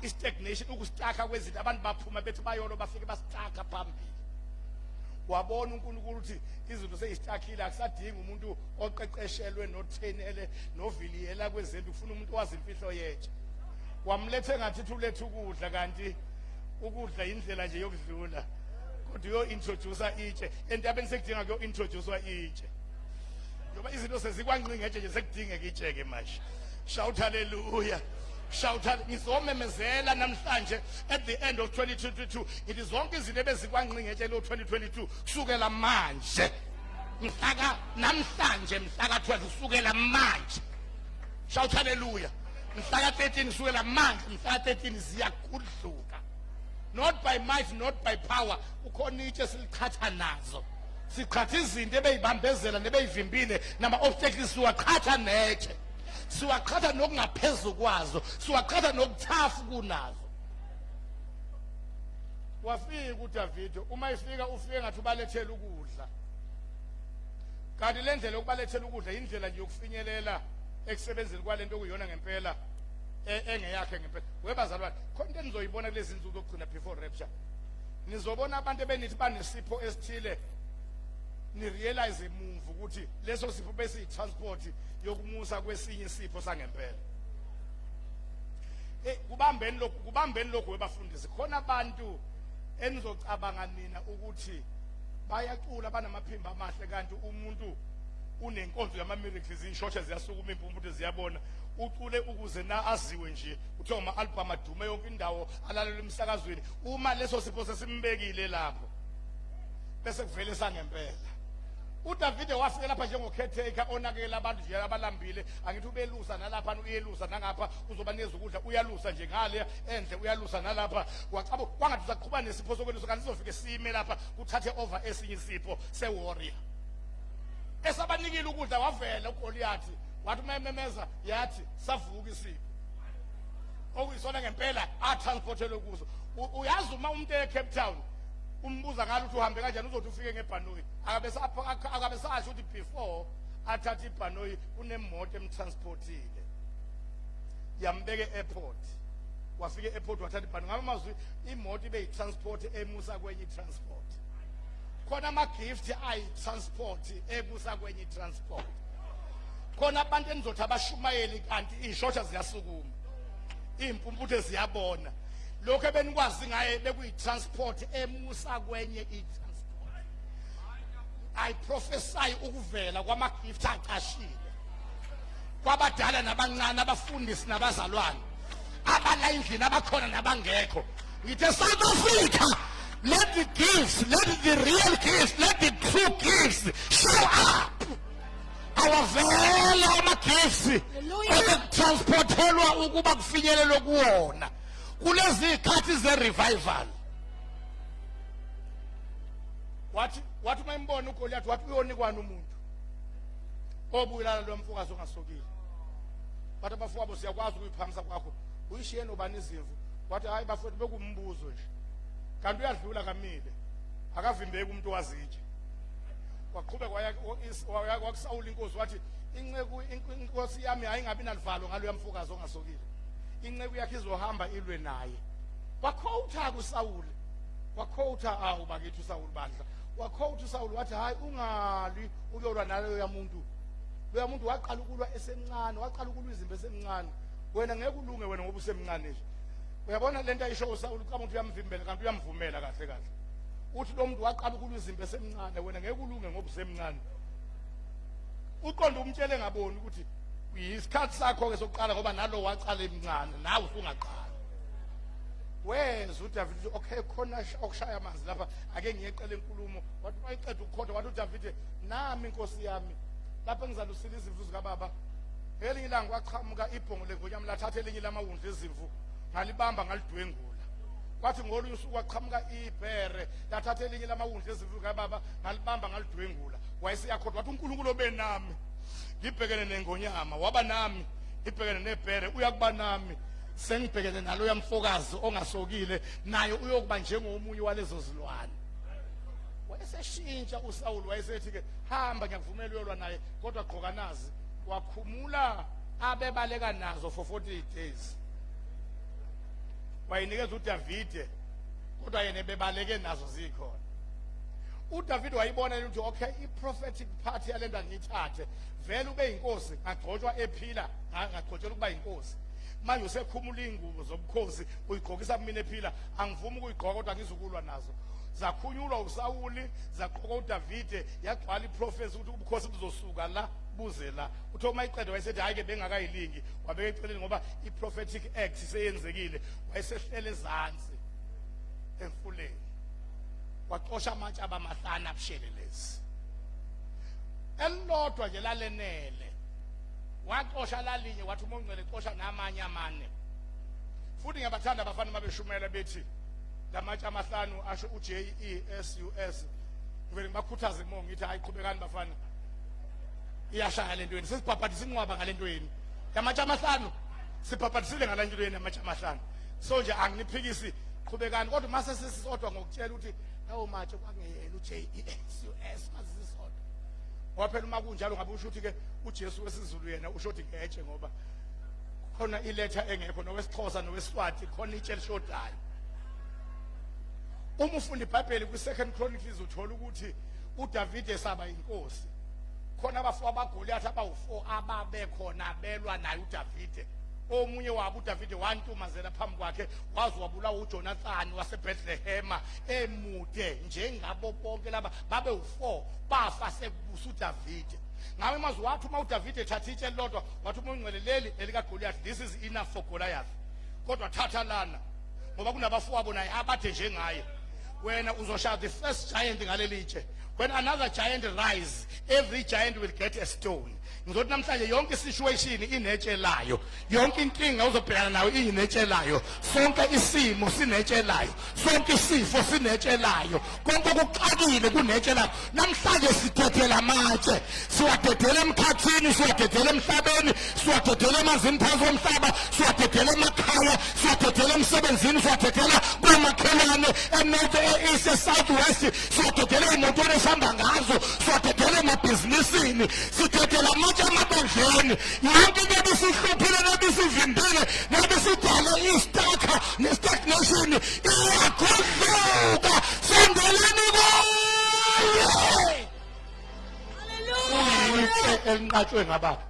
Stagnation ukustaka kwezinto abantu baphuma bethi bayolo bafike bastaka phambili. Wabona uNkulunkulu ukuthi izinto seyistakile akusadingi umuntu oqeqeshelwe nothenele noviliyela kwezempi ufuna umuntu owazi imfihlo yetshe. Wamlethe ngathi ulethe ukudla kanti ukudla indlela nje yokudlula kodwa uyo introduce itshe entabeni sekudinga kuyo introduce itshe ngoba izinto sezikwanqingetshe nje sekudingeka itshe ke manje. Shout hallelujah. Shout out ngizomemezela namhlanje at the end of 2022 ngithi zonke izinto ebezikwanqingetshe lo 2022 kusukela manje mhlaka namhlanje mhlaka 12 kusukela manje. Shout hallelujah. Mhlaka 13 kusukela manje mhlaka 13 ziyakudluka not by might not by power. Ukhona itshe silichatha nazo siqhatha izinto ebeyibambezela nebeyivimbile nama obstacles siwaqhatha netshe. Siwaqhatha nokungaphezulu kwazo siwaqhatha nokuthafu kunazo. Wafika uDavid uma ifika ufike ngathi ubalethela ukudla kanti le ndlela yokubalethela ukudla indlela nje yokufinyelela ekusebenzeni kwalento okuyona ngempela engeyakhe ngempela. Webazalwane khona into nizoyibona kulezi zinsuku zokugcina before rapture. Nizobona abantu ebenithi banesipho esithile ni realize emumva ukuthi leso sipho bese transport yokumusa kwesinye isipho sangempela. kubambeni lokhu webafundisi khona abantu enizocabanga nina ukuthi bayacula banamaphimbo amahle kanti umuntu unenkonzo yama-miracles ishosha ziyasukuma impumbuthi ziyabona ucule ukuze na aziwe nje kuthiwa ama-album adume yonke indawo alalelwe emsakazweni uma leso sipho sesimbekile lapho bese kuvele sangempela. uDavide wafike lapha njengocaretaker onakekela abantu nje abalambile angithi ubelusa nalapha uyelusa nangapha uzobanikeza ukudla uyalusa nje ngale endle uyalusa nalapha wacaba kwangathi uzaqhuba nesipho sokwelusa kanti sizofike sime lapha kuthathe over esinye isipho se-warrior esabanikile ukudla wavela uGoliath wathi mememeza yathi savuka isipho okuyisona ngempela atransportelwe kuzo. Uyazi uma umuntu eCape Town umbuza ngalo ukuthi uhambe kanjani uzothi ufike ngebhanoyi akabe sasho ukuthi before athathe ibhanoyi kunemoto emtransportile yambeke airport wafike airport wathatha ibhanoyi ngamazwi imoto ibe yitransport emusa kwenye transport khona ama-gift ayi-transport emusa kwenye transport khona abantu enizothi abashumayeli kanti iy'shosha ziyasukuma iy'mpumputhe ziyabona lokho ebenikwazi ngaye bekuyi-transport emusa kwenye i-transport. I prophesy ukuvela kwama-gift acashile kwabadala nabancane abafundisi nabazalwane abala endlini abakhona nabangekho ngithe South Africa let the gifts, let the real gifts, let the true gifts show up. Awavela ama-gifts ekutransportelwa ukuba kufinyelelwe kuwona kulezi ikhathi ze-revival. wathi mayimbona uGoliath wathi uyonikwana umuntu obuyilana lo mfokazi ongasokile wathi abafowabo siyakwazi ukuyiphamisa kwakho uyishiye nobani izimvu wathi hayi bafowethu bekumbuzo nje kanti uyadlula kamile akavimbeki umuntu wazitshe waqhubeka wakusawula inkosi wathi inkosi yami ayingabi nalivalo ngalo mfokazi ongasokile inceku yakhe izohamba ilwe naye. Wakhowutha kuSawuli wakhowutha awu bakithi uSawuli bandla wakhowutha uSawuli wathi hayi ungali uyolwa naleyo yamuntu loya muntu waqala ukulwa esemncane waqala ukulwa izimbe esemncane wena ngeke ulunge wena ngoba usemncane nje uyabona lento ayisho uSawuli xa umuntu uyamvimbela kanti uyamvumela kahle kahle uthi lo muntu waqala ukulwa izimbe esemncane wena ngeke ulunge ngoba usemncane uqonda umtshele ngaboni ukuthi isikhathi sakho ke sokuqala ngoba nalo waqala emncane nawe usungaqala weza uDavid okay khona okushaya amanzi lapha ake ngiyeqela inkulumo wathi mayiqeda ukukhoda wathi uDavid nami inkosi yami lapha ngizalusila izimvu zikababa ngelinye ilanga waqhamuka ibhongo lengonyama lathatha elinye lamawundlu ezimvu ngalibamba ngalidwengula kwathi ngolunye usuku waqhamuka ibhere lathatha elinye lamawundlu ezimvu zikababa ngalibamba ngalidwengula wayesiyakhoda wathi uNkulunkulu obenami ngibhekene nengonyama waba nami ngibhekene nebhere uyakuba nami sengibhekene nalo yamfokazi ongasokile naye uyokuba njengomunye walezo zilwane. Wayeseshintsha uSawuli wayesethi ke hamba ngiyakuvumela uyolwa naye kodwa gqoka nazi wakhumula abebaleka nazo for 48 days wayinikeza uDavide kodwa yena bebaleke nazo zikhona. uDavid wayibona ukuthi okay i-prophetic part yalenda ngiyithathe vele ube inkosi ngagcotshwa ephila ngagcotshela ukuba inkosi manje usekhumula ingubo zobukhosi uyigqokisa kumina ephila angivumi ukuyigqoka kodwa ngizukulwa nazo zakhunyulwa uSawuli zaqoka uDavide yagcwala iprofesi ukuthi ubukhosi buzosuka la buze la uthi uma iqeda wayesethi hayi ke bengakayilingi wabeka eceleni ngoba i-prophetic act seyenzekile wayesehlele ezansi emfuleni waxosha amatshe abamahlanu abushelelezi elilodwa nje lalenele waxosha lalinye wathi uMongcwele xosha namanye amane futhi ngiyabathanda abafana mabeshumela bethi lamatshe amahlanu asho uJESUS ngivele ngibakhuthaze mo ngithi hayi qhubekani bafana iyashaya lento yeni sesibhabhadisa inqwaba ngalento yeni yamatshe amahlanu sibhabhadisile ngalento yeni yamatshe amahlanu so nje anginiphikisi qhubekani kodwa mase sisodwa ngokutshela ukuthi lawo matshe kwangeyena uJESUS masisodwa waphela uma kunjalo ngabe usho ukuthi ke uJesu wesizulu yena usho ukuthi ngetshe ngoba khona iletha engekho nowesixhosa nowesiswati khona itshe lishodayo. Uma ufunda iBhayibheli kwi2 Chronicles uthola ukuthi uDavide esaba inkosi khona abafowabo abaGoliath abawu4 ababekhona belwa naye uDavide omunye wabo uDavide wantumazela phambi kwakhe waze wabulawa uJonathan waseBethlehem emude njengabo bonke laba babe u4 bafa sekubusa uDavide. Ngabe mazwi wathi uma uDavide ethatha itshe lodwa wathi uma ungcwele leli elika Goliath, this is enough for Goliath. Kodwa thatha lana ngoba kunabafowabo naye abathe njengaye. Wena uzoshaya the first giant ngaleli itshe. When another giant rise, every giant will get a stone. Ngizothi namhlanje yonke situation inetshe layo, yonke inkinga uzobhekana nayo inetshe layo, sonke isimo sinetshe layo, sonke isifo sinetshe layo, konke okuxakile kunetshe layo. Namhlanje sithethela amatshe, siwadedela emkhathini, siwadedela emhlabeni, siwadedela emanzini phansi komhlaba, siwadedela emakhaya, siwadedela emsebenzini, siwadedela kumakhelwane enorth, east, south, west, siwadedela imotweni esihamba ngazo, siwadedela emabhizinisini, sithethela amabandleni. Yonke into ebisihluphile nebisivimbile nebisidale istakha nestagnation iyakhudluka. Sondeleni kuye. Hallelujah. Enqatshwe ngababa.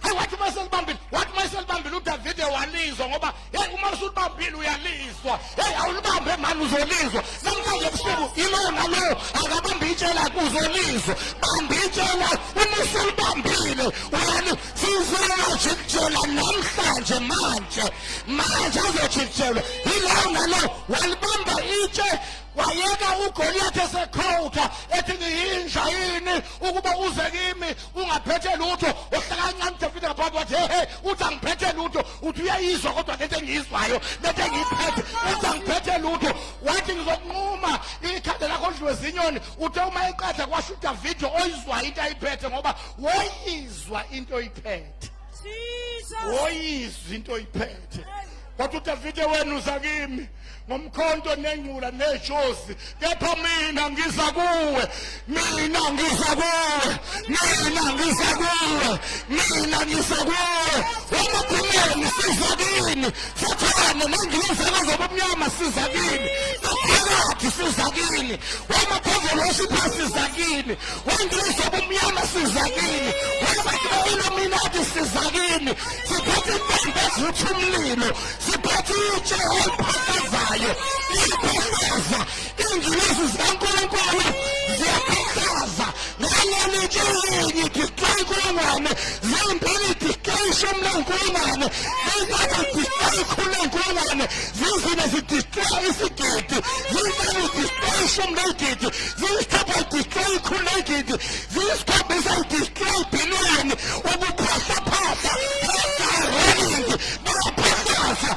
Hey, wathi maselibambile, uDavide walizwa ngoba hey uma usubambile uyalizwa. Hey awulibambe manje uzolizwa. Namhlanje ebusuku ilona lo akabamba itshe lakhe uzolizwa. Bamba itshe lakhe uma usulibambile uyali sizojikijela namhlanje manje azojikijela. Ilona lo walibamba itshe wayeka uGoliath esekhokha ethi ngiyinja yini ukuba uze kimi ungaphethe lutho. Ohlala kancane uDavide ngaphansi wathi hey uthi angiphethe lutho. Uthi uyayizwa kodwa lento engiyizwayo lento engiyiphethe uthi angiphethe lutho. Wathi ngizokunquma ikhanda lakho odliwe zinyoni. Uthe uma eqeda kwasho uDavide oyizwa into ayiphethe ngoba woyizwa into oyiphethe. Woyizwa into oyiphethe. Wathi uDavide wena uza kimi ngomkhonto nengcula nejosi, kepha mina ngiza kuwe, emaphumeni siza kini, sathane nengilizana zobumnyama siza kini, naphakathi siza kini, wemaphezulu osipha siza kini, wengilizo zobumnyama siza kini, wema-Illuminati siza kini. Siphethe impembe ezitha umlilo, siphethe itshe eliphakazayo liphahlaza. Ingilosi zikaNkulunkulu ziyaphahlaza ngaleli tshe linye display inkulungwane, zimbili display ishumi lenkulungwane, zintathu display ikhulu lenkulungwane, zizine zidisplay isigidi, zinhlanu display ishumi legidi, ziyisithupha display ikhulu legidi, ziyisikhombisa display ibhiliyoni. Ukuphahlaphahla running bayaphahlaza,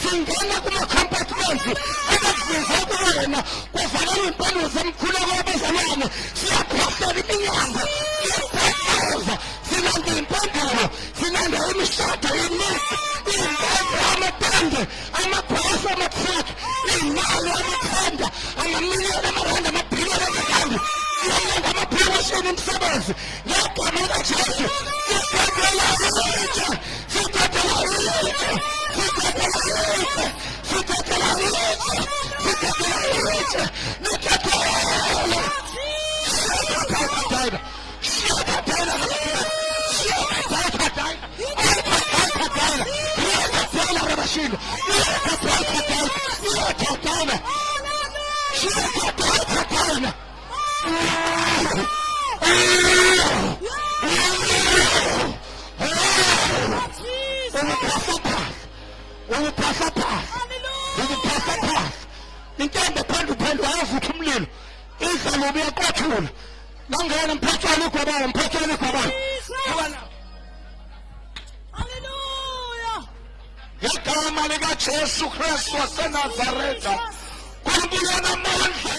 singena kuma-compartments abakuvezela kuwena kuvalele impilo zemkhuleko yabazalwane. Siyaphohlela iminyanga, siyaphohleza, sinanda impendulo, sinanda imishado yemithi, iy'mpembe, amatende, amabhasi, amatruck, iy'mali, amathenda, amamiliyoni amarandi, amabhiliyoni amarandi, siyalanda ama-promotion imisebenzi ngegama likaJesu. Sithathela ilitshe, sithathela ilitshe, sithathela ilitshe, sithathela ilitshe, nithathela intombi phendu ayavutha umlilo, idlalobi yaqothula nangena mphathwana igwabana, ngegama likaJesu Kristu waseNazaretha, kuNkulunkulu amandla